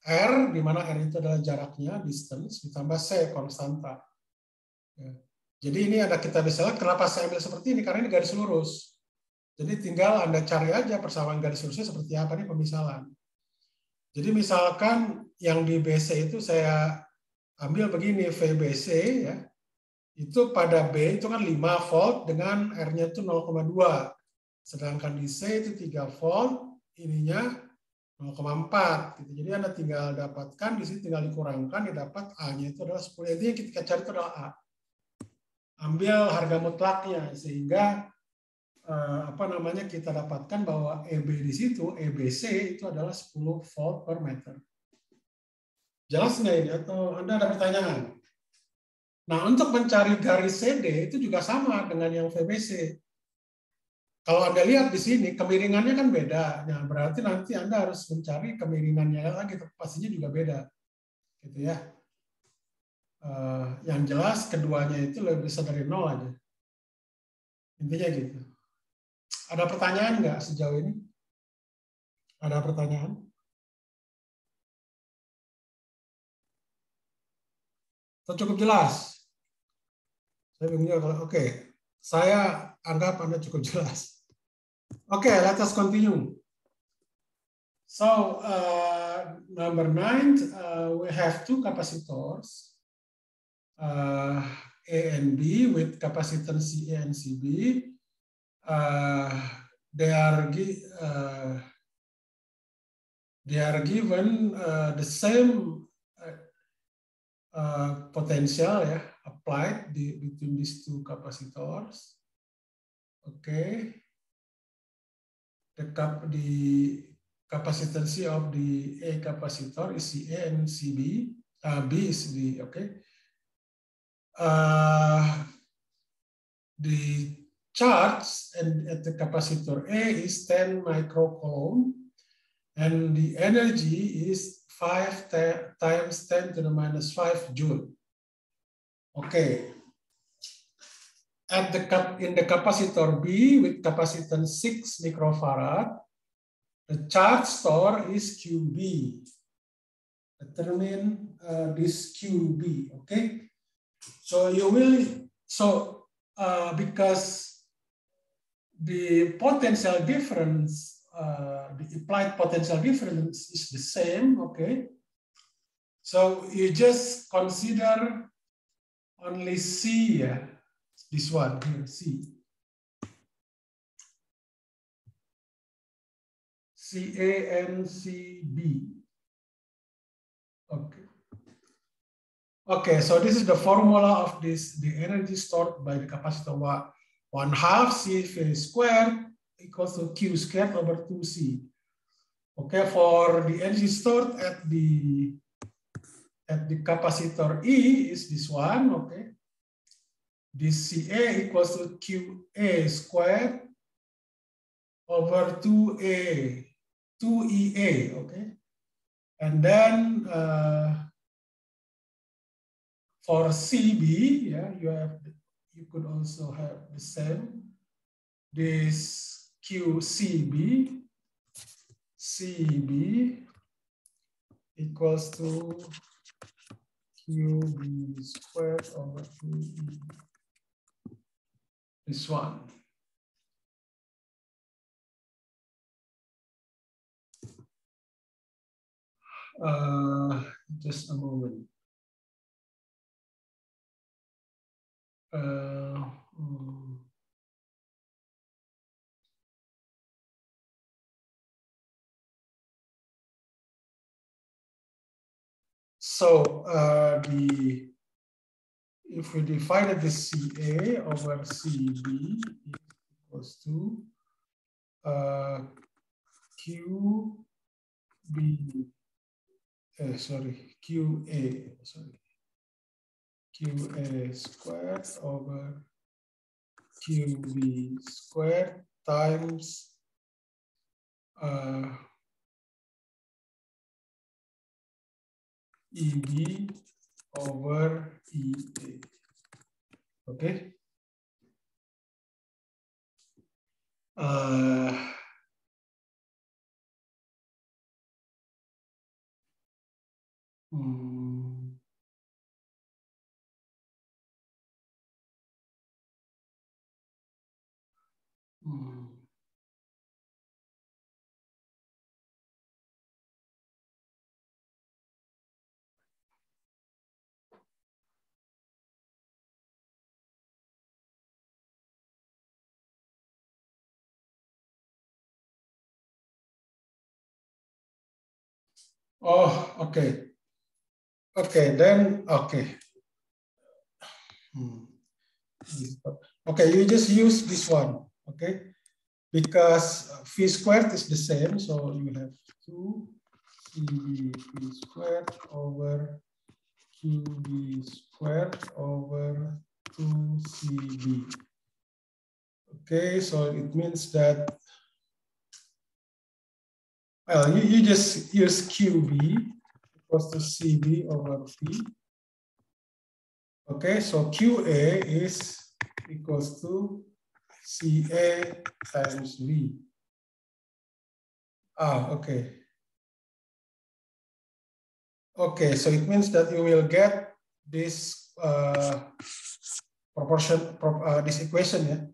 R, di mana R itu adalah jaraknya, distance, ditambah C, konstanta. Ya. Jadi ini ada kita bisa lihat kenapa saya ambil seperti ini, karena ini garis lurus. Jadi tinggal Anda cari aja persamaan garis lurusnya seperti apa, ini pemisalan. Jadi misalkan yang di BC itu saya ambil begini, VBC, ya, itu pada B itu kan 5 volt dengan R-nya itu 0,2. Sedangkan di C itu 3 volt, ininya 0,4. Gitu. Jadi Anda tinggal dapatkan, di sini tinggal dikurangkan, didapat A-nya itu adalah 10. Jadi yang kita cari itu adalah A. Ambil harga mutlaknya, sehingga kita dapatkan bahwa EB di situ, EBC itu adalah 10 volt per meter. Jelas nggak ini? Atau Anda ada pertanyaan? Nah, untuk mencari garis CD itu juga sama dengan yang VBC. Kalau Anda lihat di sini, kemiringannya kan beda. Nah, berarti nanti Anda harus mencari kemiringannya lagi, pastinya juga beda. Gitu ya. Yang jelas keduanya itu lebih besar dari 0 aja. Intinya gitu. Ada pertanyaan nggak sejauh ini? Ada pertanyaan? Atau cukup jelas? Saya bingung juga. Oke. Saya anggap Anda cukup jelas. Okay, let us continue. So, number 9, we have two capacitors, A and B, with capacitance CA and CB. They are given the same potential, yeah, applied between these two capacitors. Okay. The capacitance of the A capacitor is CA and CB. B is B. Okay. The charge at the capacitor A is 10 microcoulomb, and the energy is 5 times 10 to the minus 5 joule. Okay. In the capacitor B with capacitance 6 microfarad, the charge store is QB. Determine this QB. Okay. So you will because the potential difference, the applied potential difference is the same. Okay. So you just consider only C. Yeah. This one here, C. CA and CB. Okay. Okay, so this is the formula of the energy stored by the capacitor 1 1/2 CV squared equals to Q squared over 2C. Okay, for the energy stored at the capacitor E is this one, okay. This CA equals to QA squared over 2EA, okay. And then for CB, yeah, you could also have the same. This QCB, CB equals to QB squared over 2E. This one. Just a moment. So if we divided the CA over CB equals to QA squared over QB squared times EB over EA. Okay. Oh, okay. Okay, then, okay. Okay, you just use this one, okay? Because V squared is the same, so you have 2 CB V squared over QB squared over 2 CB. Okay, so it means that, well, you just use QB equals to CB over V. Okay, so QA is equals to CA times V. Okay. Okay, so it means that you will get this this equation, yeah?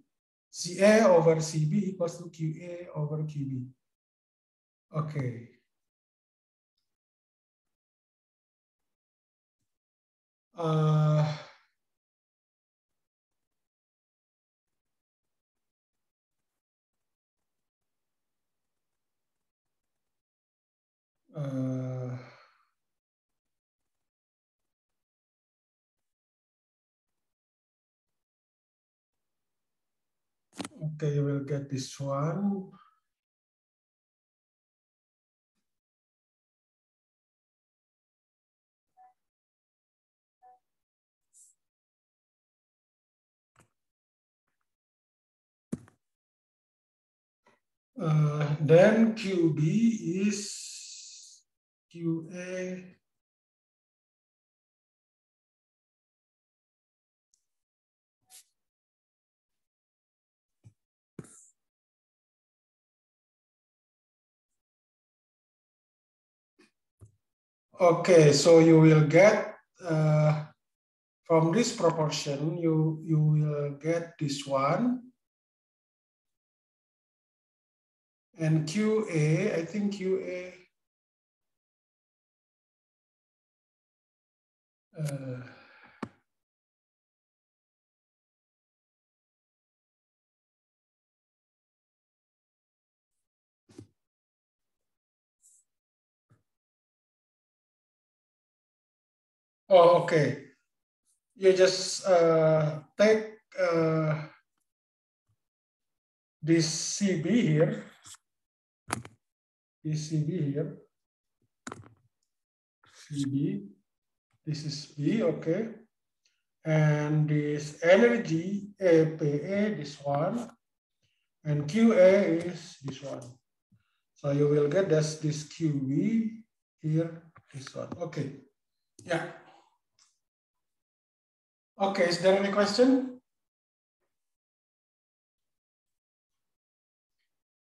CA over CB equals to QA over QB. Okay. Okay, you will get this one. Then QB is QA Okay, so you will get from this proportion, you will get this one. And QA, I think QA. Oh, okay. You just take this CB here, CB, this is B, okay. And this energy, APA, this one, and QA is this one. So you will get this QB here, this one. Okay, yeah. Okay, is there any question?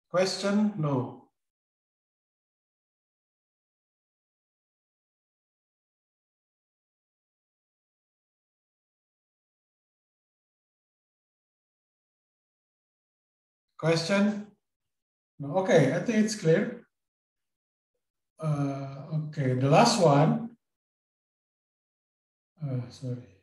Question? No. Question? No. Okay, I think it's clear. Okay, the last one. Sorry.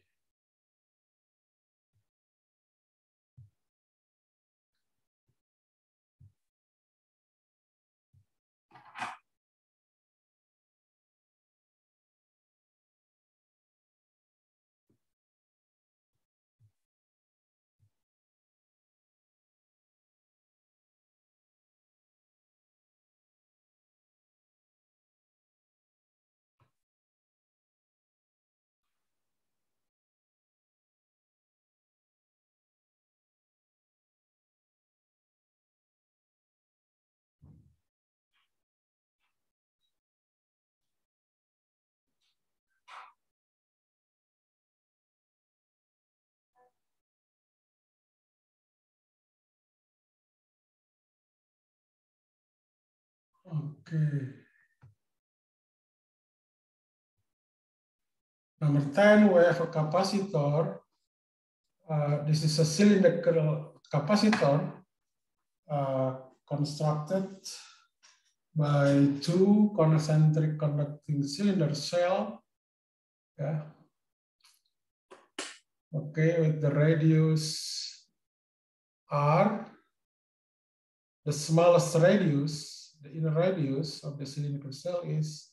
Okay. Number 10, we have a capacitor. This is a cylindrical capacitor constructed by two concentric conducting cylinder cell. Yeah. Okay, with the radius R, the smallest radius, the inner radius of the cylindrical cell is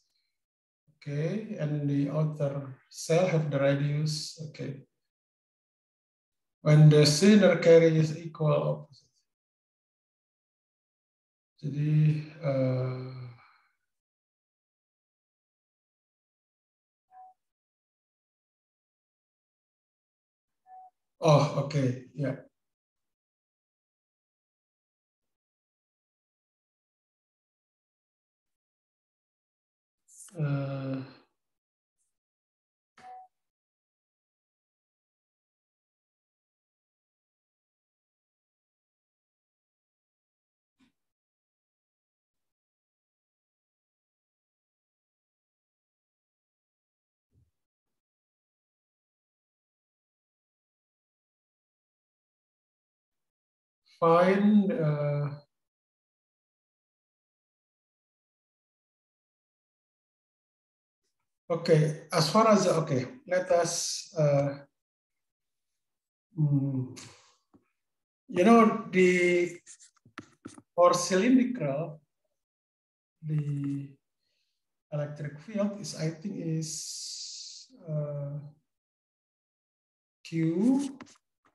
okay, and the outer cell have the radius, okay. When the cylinder carry is equal opposite. Jadi, oh, okay, yeah. Find okay, as far as okay, let us you know, the for cylindrical, the electric field is, I think, is Q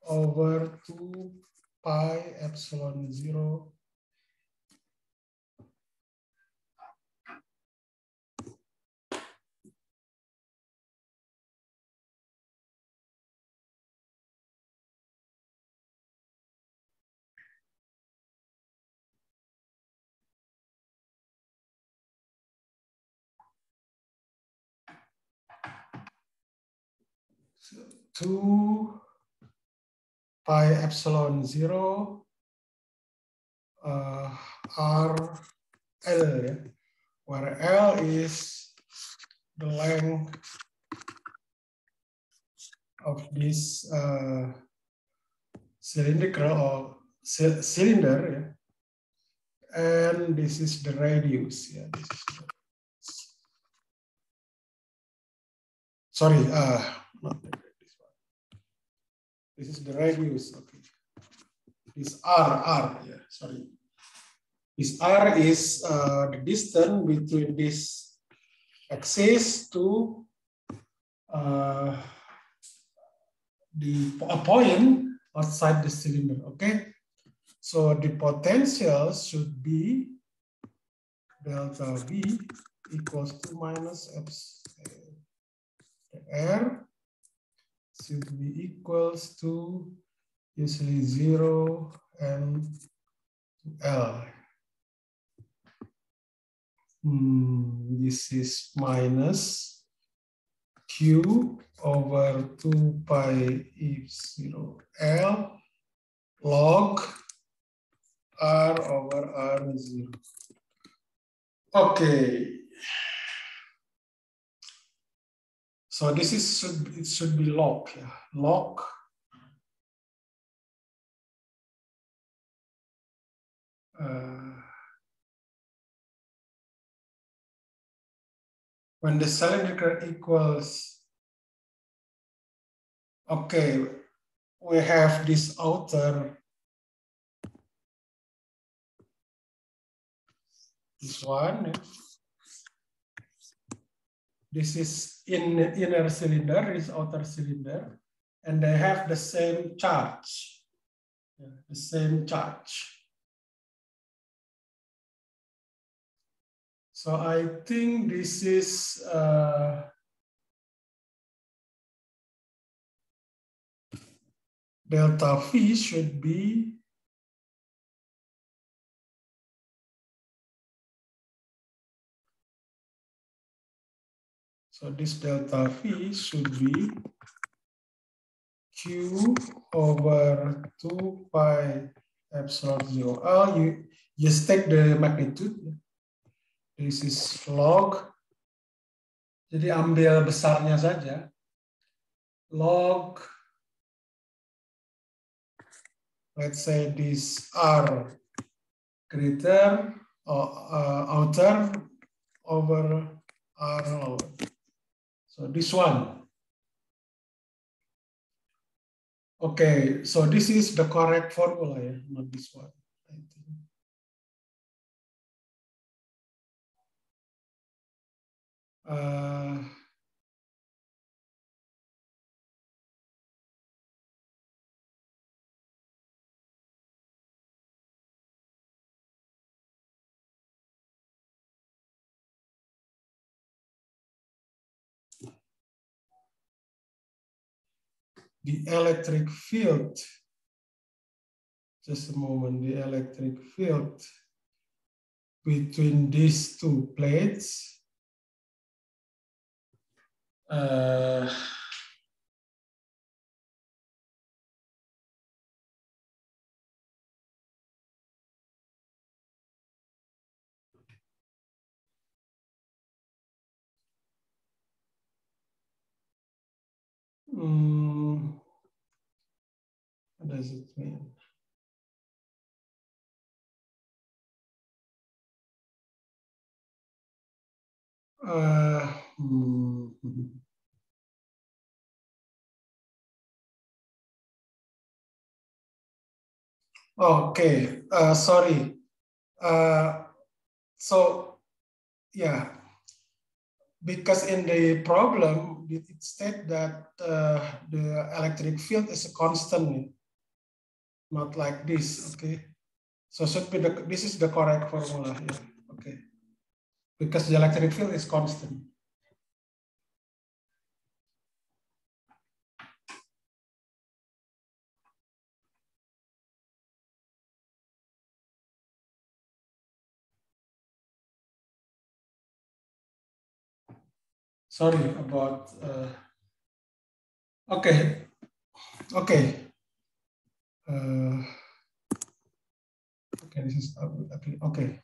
over 2 pi epsilon 0 . So 2 pi epsilon 0 R L, yeah, where L is the length of this cylindrical or cylinder, yeah, and this is the radius. Yeah, this is the, sorry, not this one. This is the radius. Okay, this R, yeah, sorry. This R is the distance between this axis to a point outside the cylinder. Okay, So the potential should be delta V equals to minus R should be equals to usually 0 and L. This is minus Q over 2 pi epsilon L log R over R0. Okay. So this is it should be log, yeah. Log when the cylindrical equals, okay, we have this outer, this one. This is inner cylinder, is outer cylinder, and they have the same charge. Yeah, the same charge. So I think this is delta V should be so this delta V should be Q over 2 pi epsilon 0 L. You just take the magnitude. This is log. Jadi ambil besarnya saja. Log, let's say this R greater or outer over R lower. So this one. Okay, so this is the correct formula, yeah, not this one. I think. The electric field, just a moment, the electric field between these two plates what does it mean? Okay, sorry. So, yeah, because in the problem, it states that the electric field is a constant, not like this, okay? So should be this is the correct formula here, okay? Because the electric field is constant. Sorry about, okay. Okay, this is okay.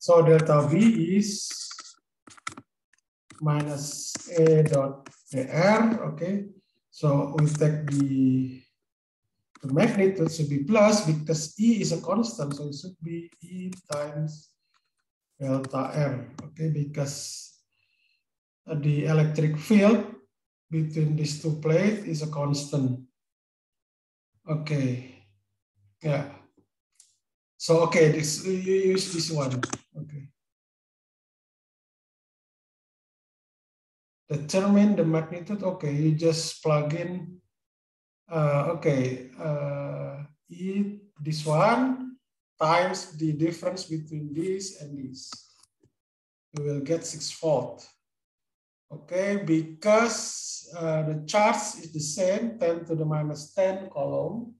So delta V is minus A dot dr. Okay, so we take the magnitude should be plus because E is a constant, so it should be E times delta R. Okay, because the electric field between these two plates is a constant. Okay, yeah. So okay, this you use this one. Okay. Determine the magnitude. Okay, you just plug in. Okay, E this one times the difference between this and this. You will get 6-fold. Okay, because the charge is the same, 10 to the minus 10 column.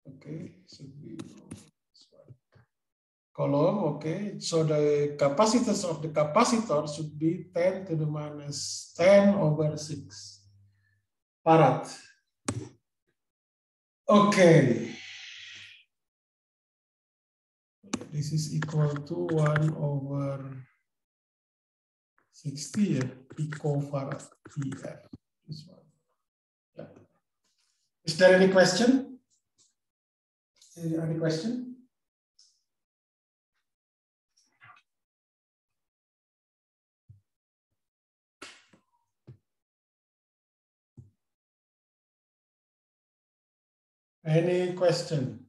Okay, should be this one. Column, okay. So the capacitance of the capacitor should be 10 to the minus 10 over 6 farad. Okay. This is equal to 1 over 60 picofarad TF. This one. Yeah. Is there any question? Any question? Any question?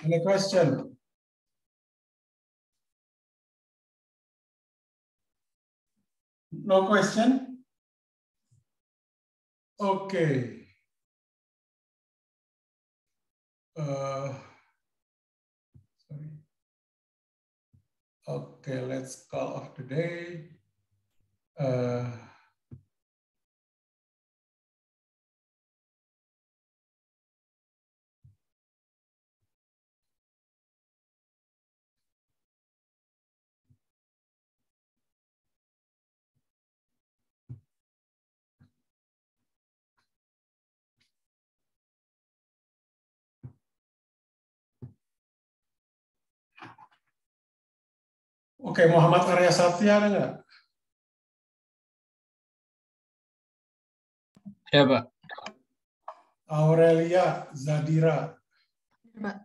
Any question? No question? Okay. Sorry. Okay, let's call off the day. Oke, Muhammad Arya Satya ada nggak? Ya, Pak. Aurelia Zadira. Pak.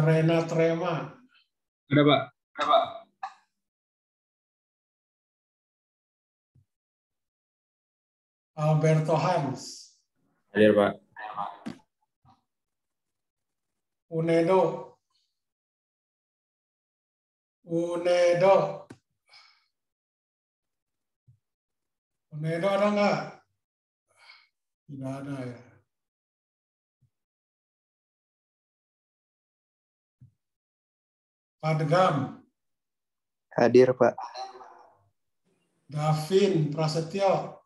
Rena Trema. Ada, Pak. Alberto Hans. Hadir, Pak. Unedo. Unedo ada nggak? Tidak ada ya. Padgam. Hadir, Pak. Davin Prasetyo.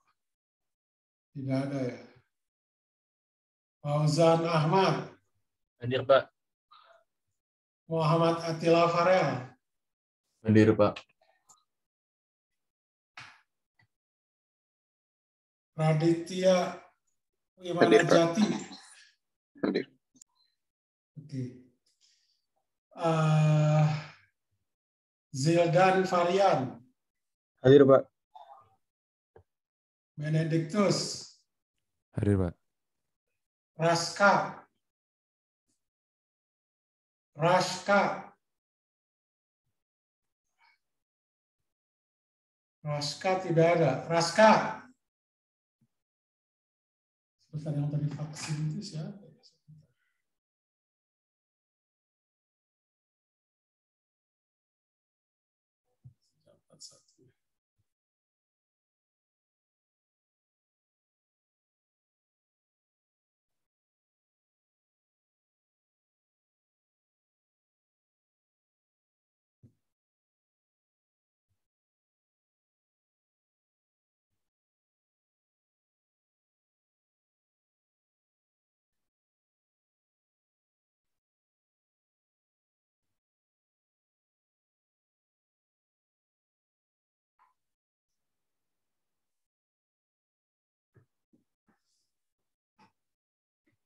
Tidak ada ya. Fauzan Ahmad. Hadir, Pak. Muhammad Attila Farel. Hadir, Pak. Raditya Hadir, Wimanajati. Hadir. Oke. Zildan Varian. Hadir, Pak. Benedictus. Hadir, Pak. Raska. Raska tidak ada. Raska. Sebentar, yang tadi vaksin itu siapa?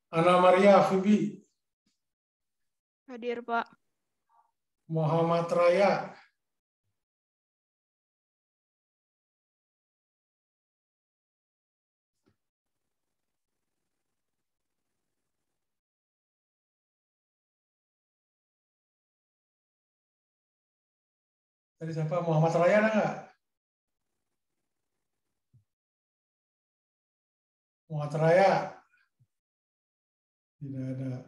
Ana Maria Fibi. Hadir, Pak. Muhammad Raya. Tadi siapa? Muhammad Raya ada nggak? Muhammad Raya? Tidak ada.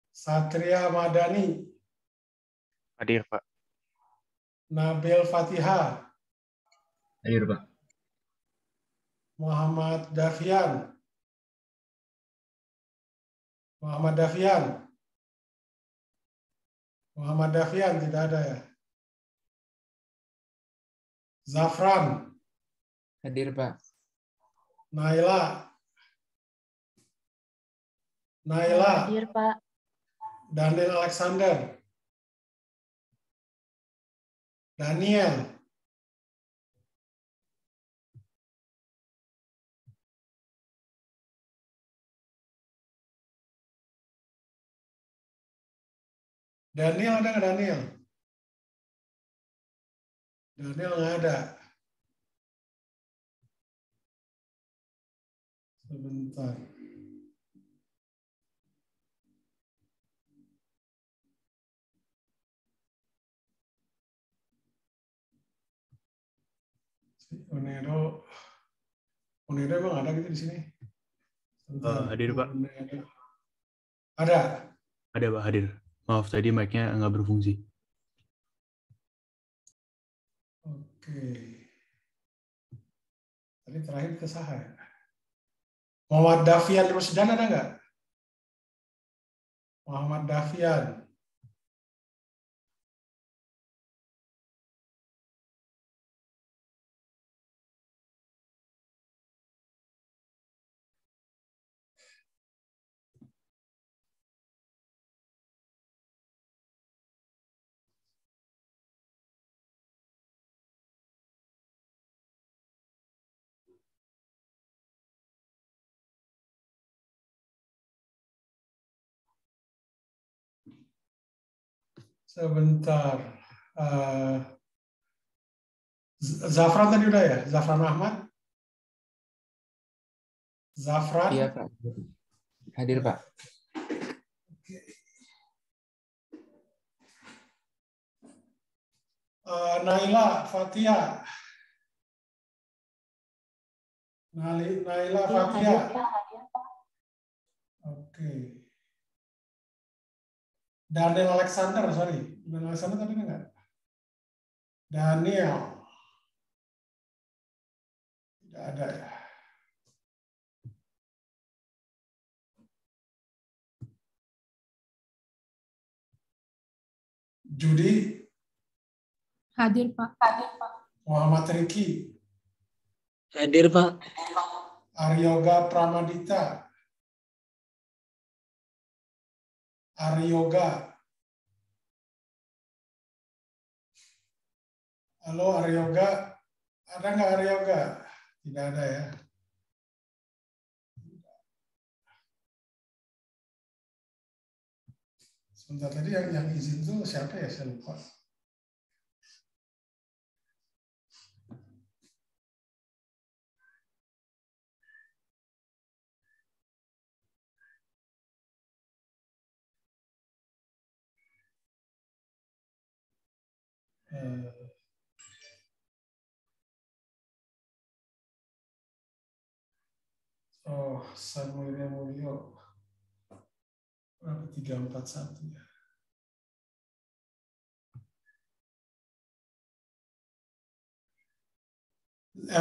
Satria Madani? Hadir, Pak. Nabil Fatihah? Hadir, Pak. Muhammad Dafian? Muhammad Dafian? Muhammad Dafian tidak ada ya. Zafran? Hadir, Pak. Naila? Naila? Hadir, Pak. Daniel Alexander? Daniel? Daniel ada nggak Daniel? Daniel nggak ada. Sebentar. Onero emang ada gitu di sini? Hadir, Pak. Ada? Ada, Pak, hadir. Maaf, tadi mic-nya nggak berfungsi. Oke. Tadi terakhir ke Saha ya? Muhammad Dafian Rusdan ada nggak? Muhammad Dafian. Sebentar. Zafran tadi udah ya? Zafran Ahmad? Zafran? Iya, Pak. Hadir, Pak. Naila Fatia. Naila Fatia. Oke. Daniel Alexander, sorry. Daniel Alexander tadi enggak? Daniel. Tidak ada ya. Judi. Hadir, Pak. Muhammad Riki. Hadir, Pak. Aryoga Pramadita. Aryoga. Halo Aryoga. Ada nggak Aryoga? Tidak ada ya. Sebentar tadi yang izin itu siapa ya? Saya lupa. Oh, Samuel Mulyo. Berapa 341 ya?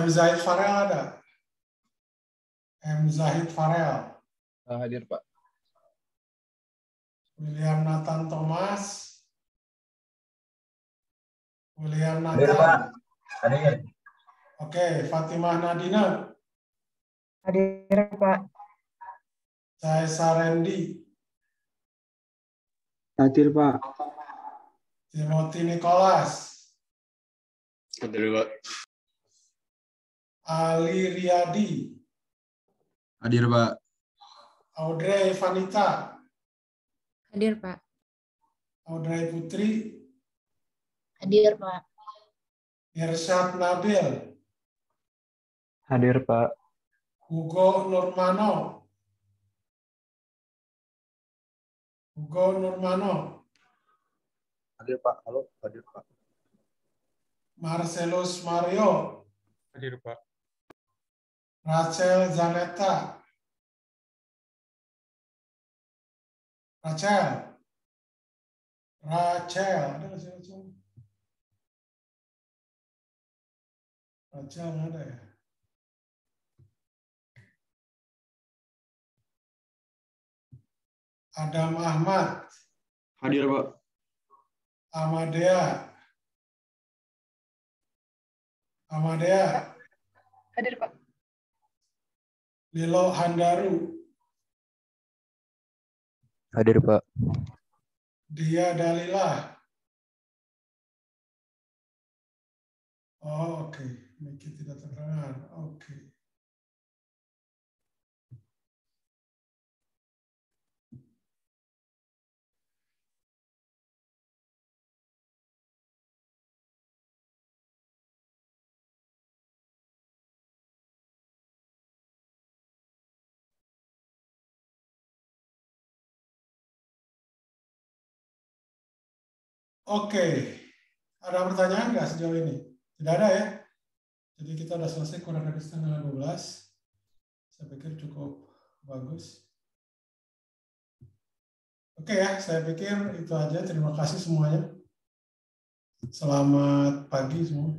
M. Zahid Farel ada? M. Zahid Farel. Hadir, Pak. William Nathan Thomas. William Hadir, Nathan. Pak. Hadir. Oke, Fatimah Nadina. Hadir, Pak. Caesa Randy. Hadir, Pak. Timothy Nicholas. Hadir, Pak. Ali Riyadi. Hadir, Pak. Audrey Vanita. Hadir, Pak. Audrey Putri. Hadir, Pak. Irsyad Nabil. Hadir, Pak. Hugo Nurmano. Hugo Nurmano. Hadir Pak. Halo, hadir Pak. Marcelus Mario. Hadir, Pak. Rachel Zaneta. Rachel. Ada nggak sih Rachel? Rachel nggak ada ya? Adam Ahmad. Hadir Pak. Amadea. Hadir Pak. Lilo Handaru. Hadir, Pak. Dia Dalila. Oh, oke. Miki tidak terdengar. Oke. Oke, ada pertanyaan nggak sejauh ini? Tidak ada ya? Jadi kita udah selesai kurang lebih setengah 12. Saya pikir cukup bagus. Oke ya, saya pikir itu aja. Terima kasih semuanya. Selamat pagi semua.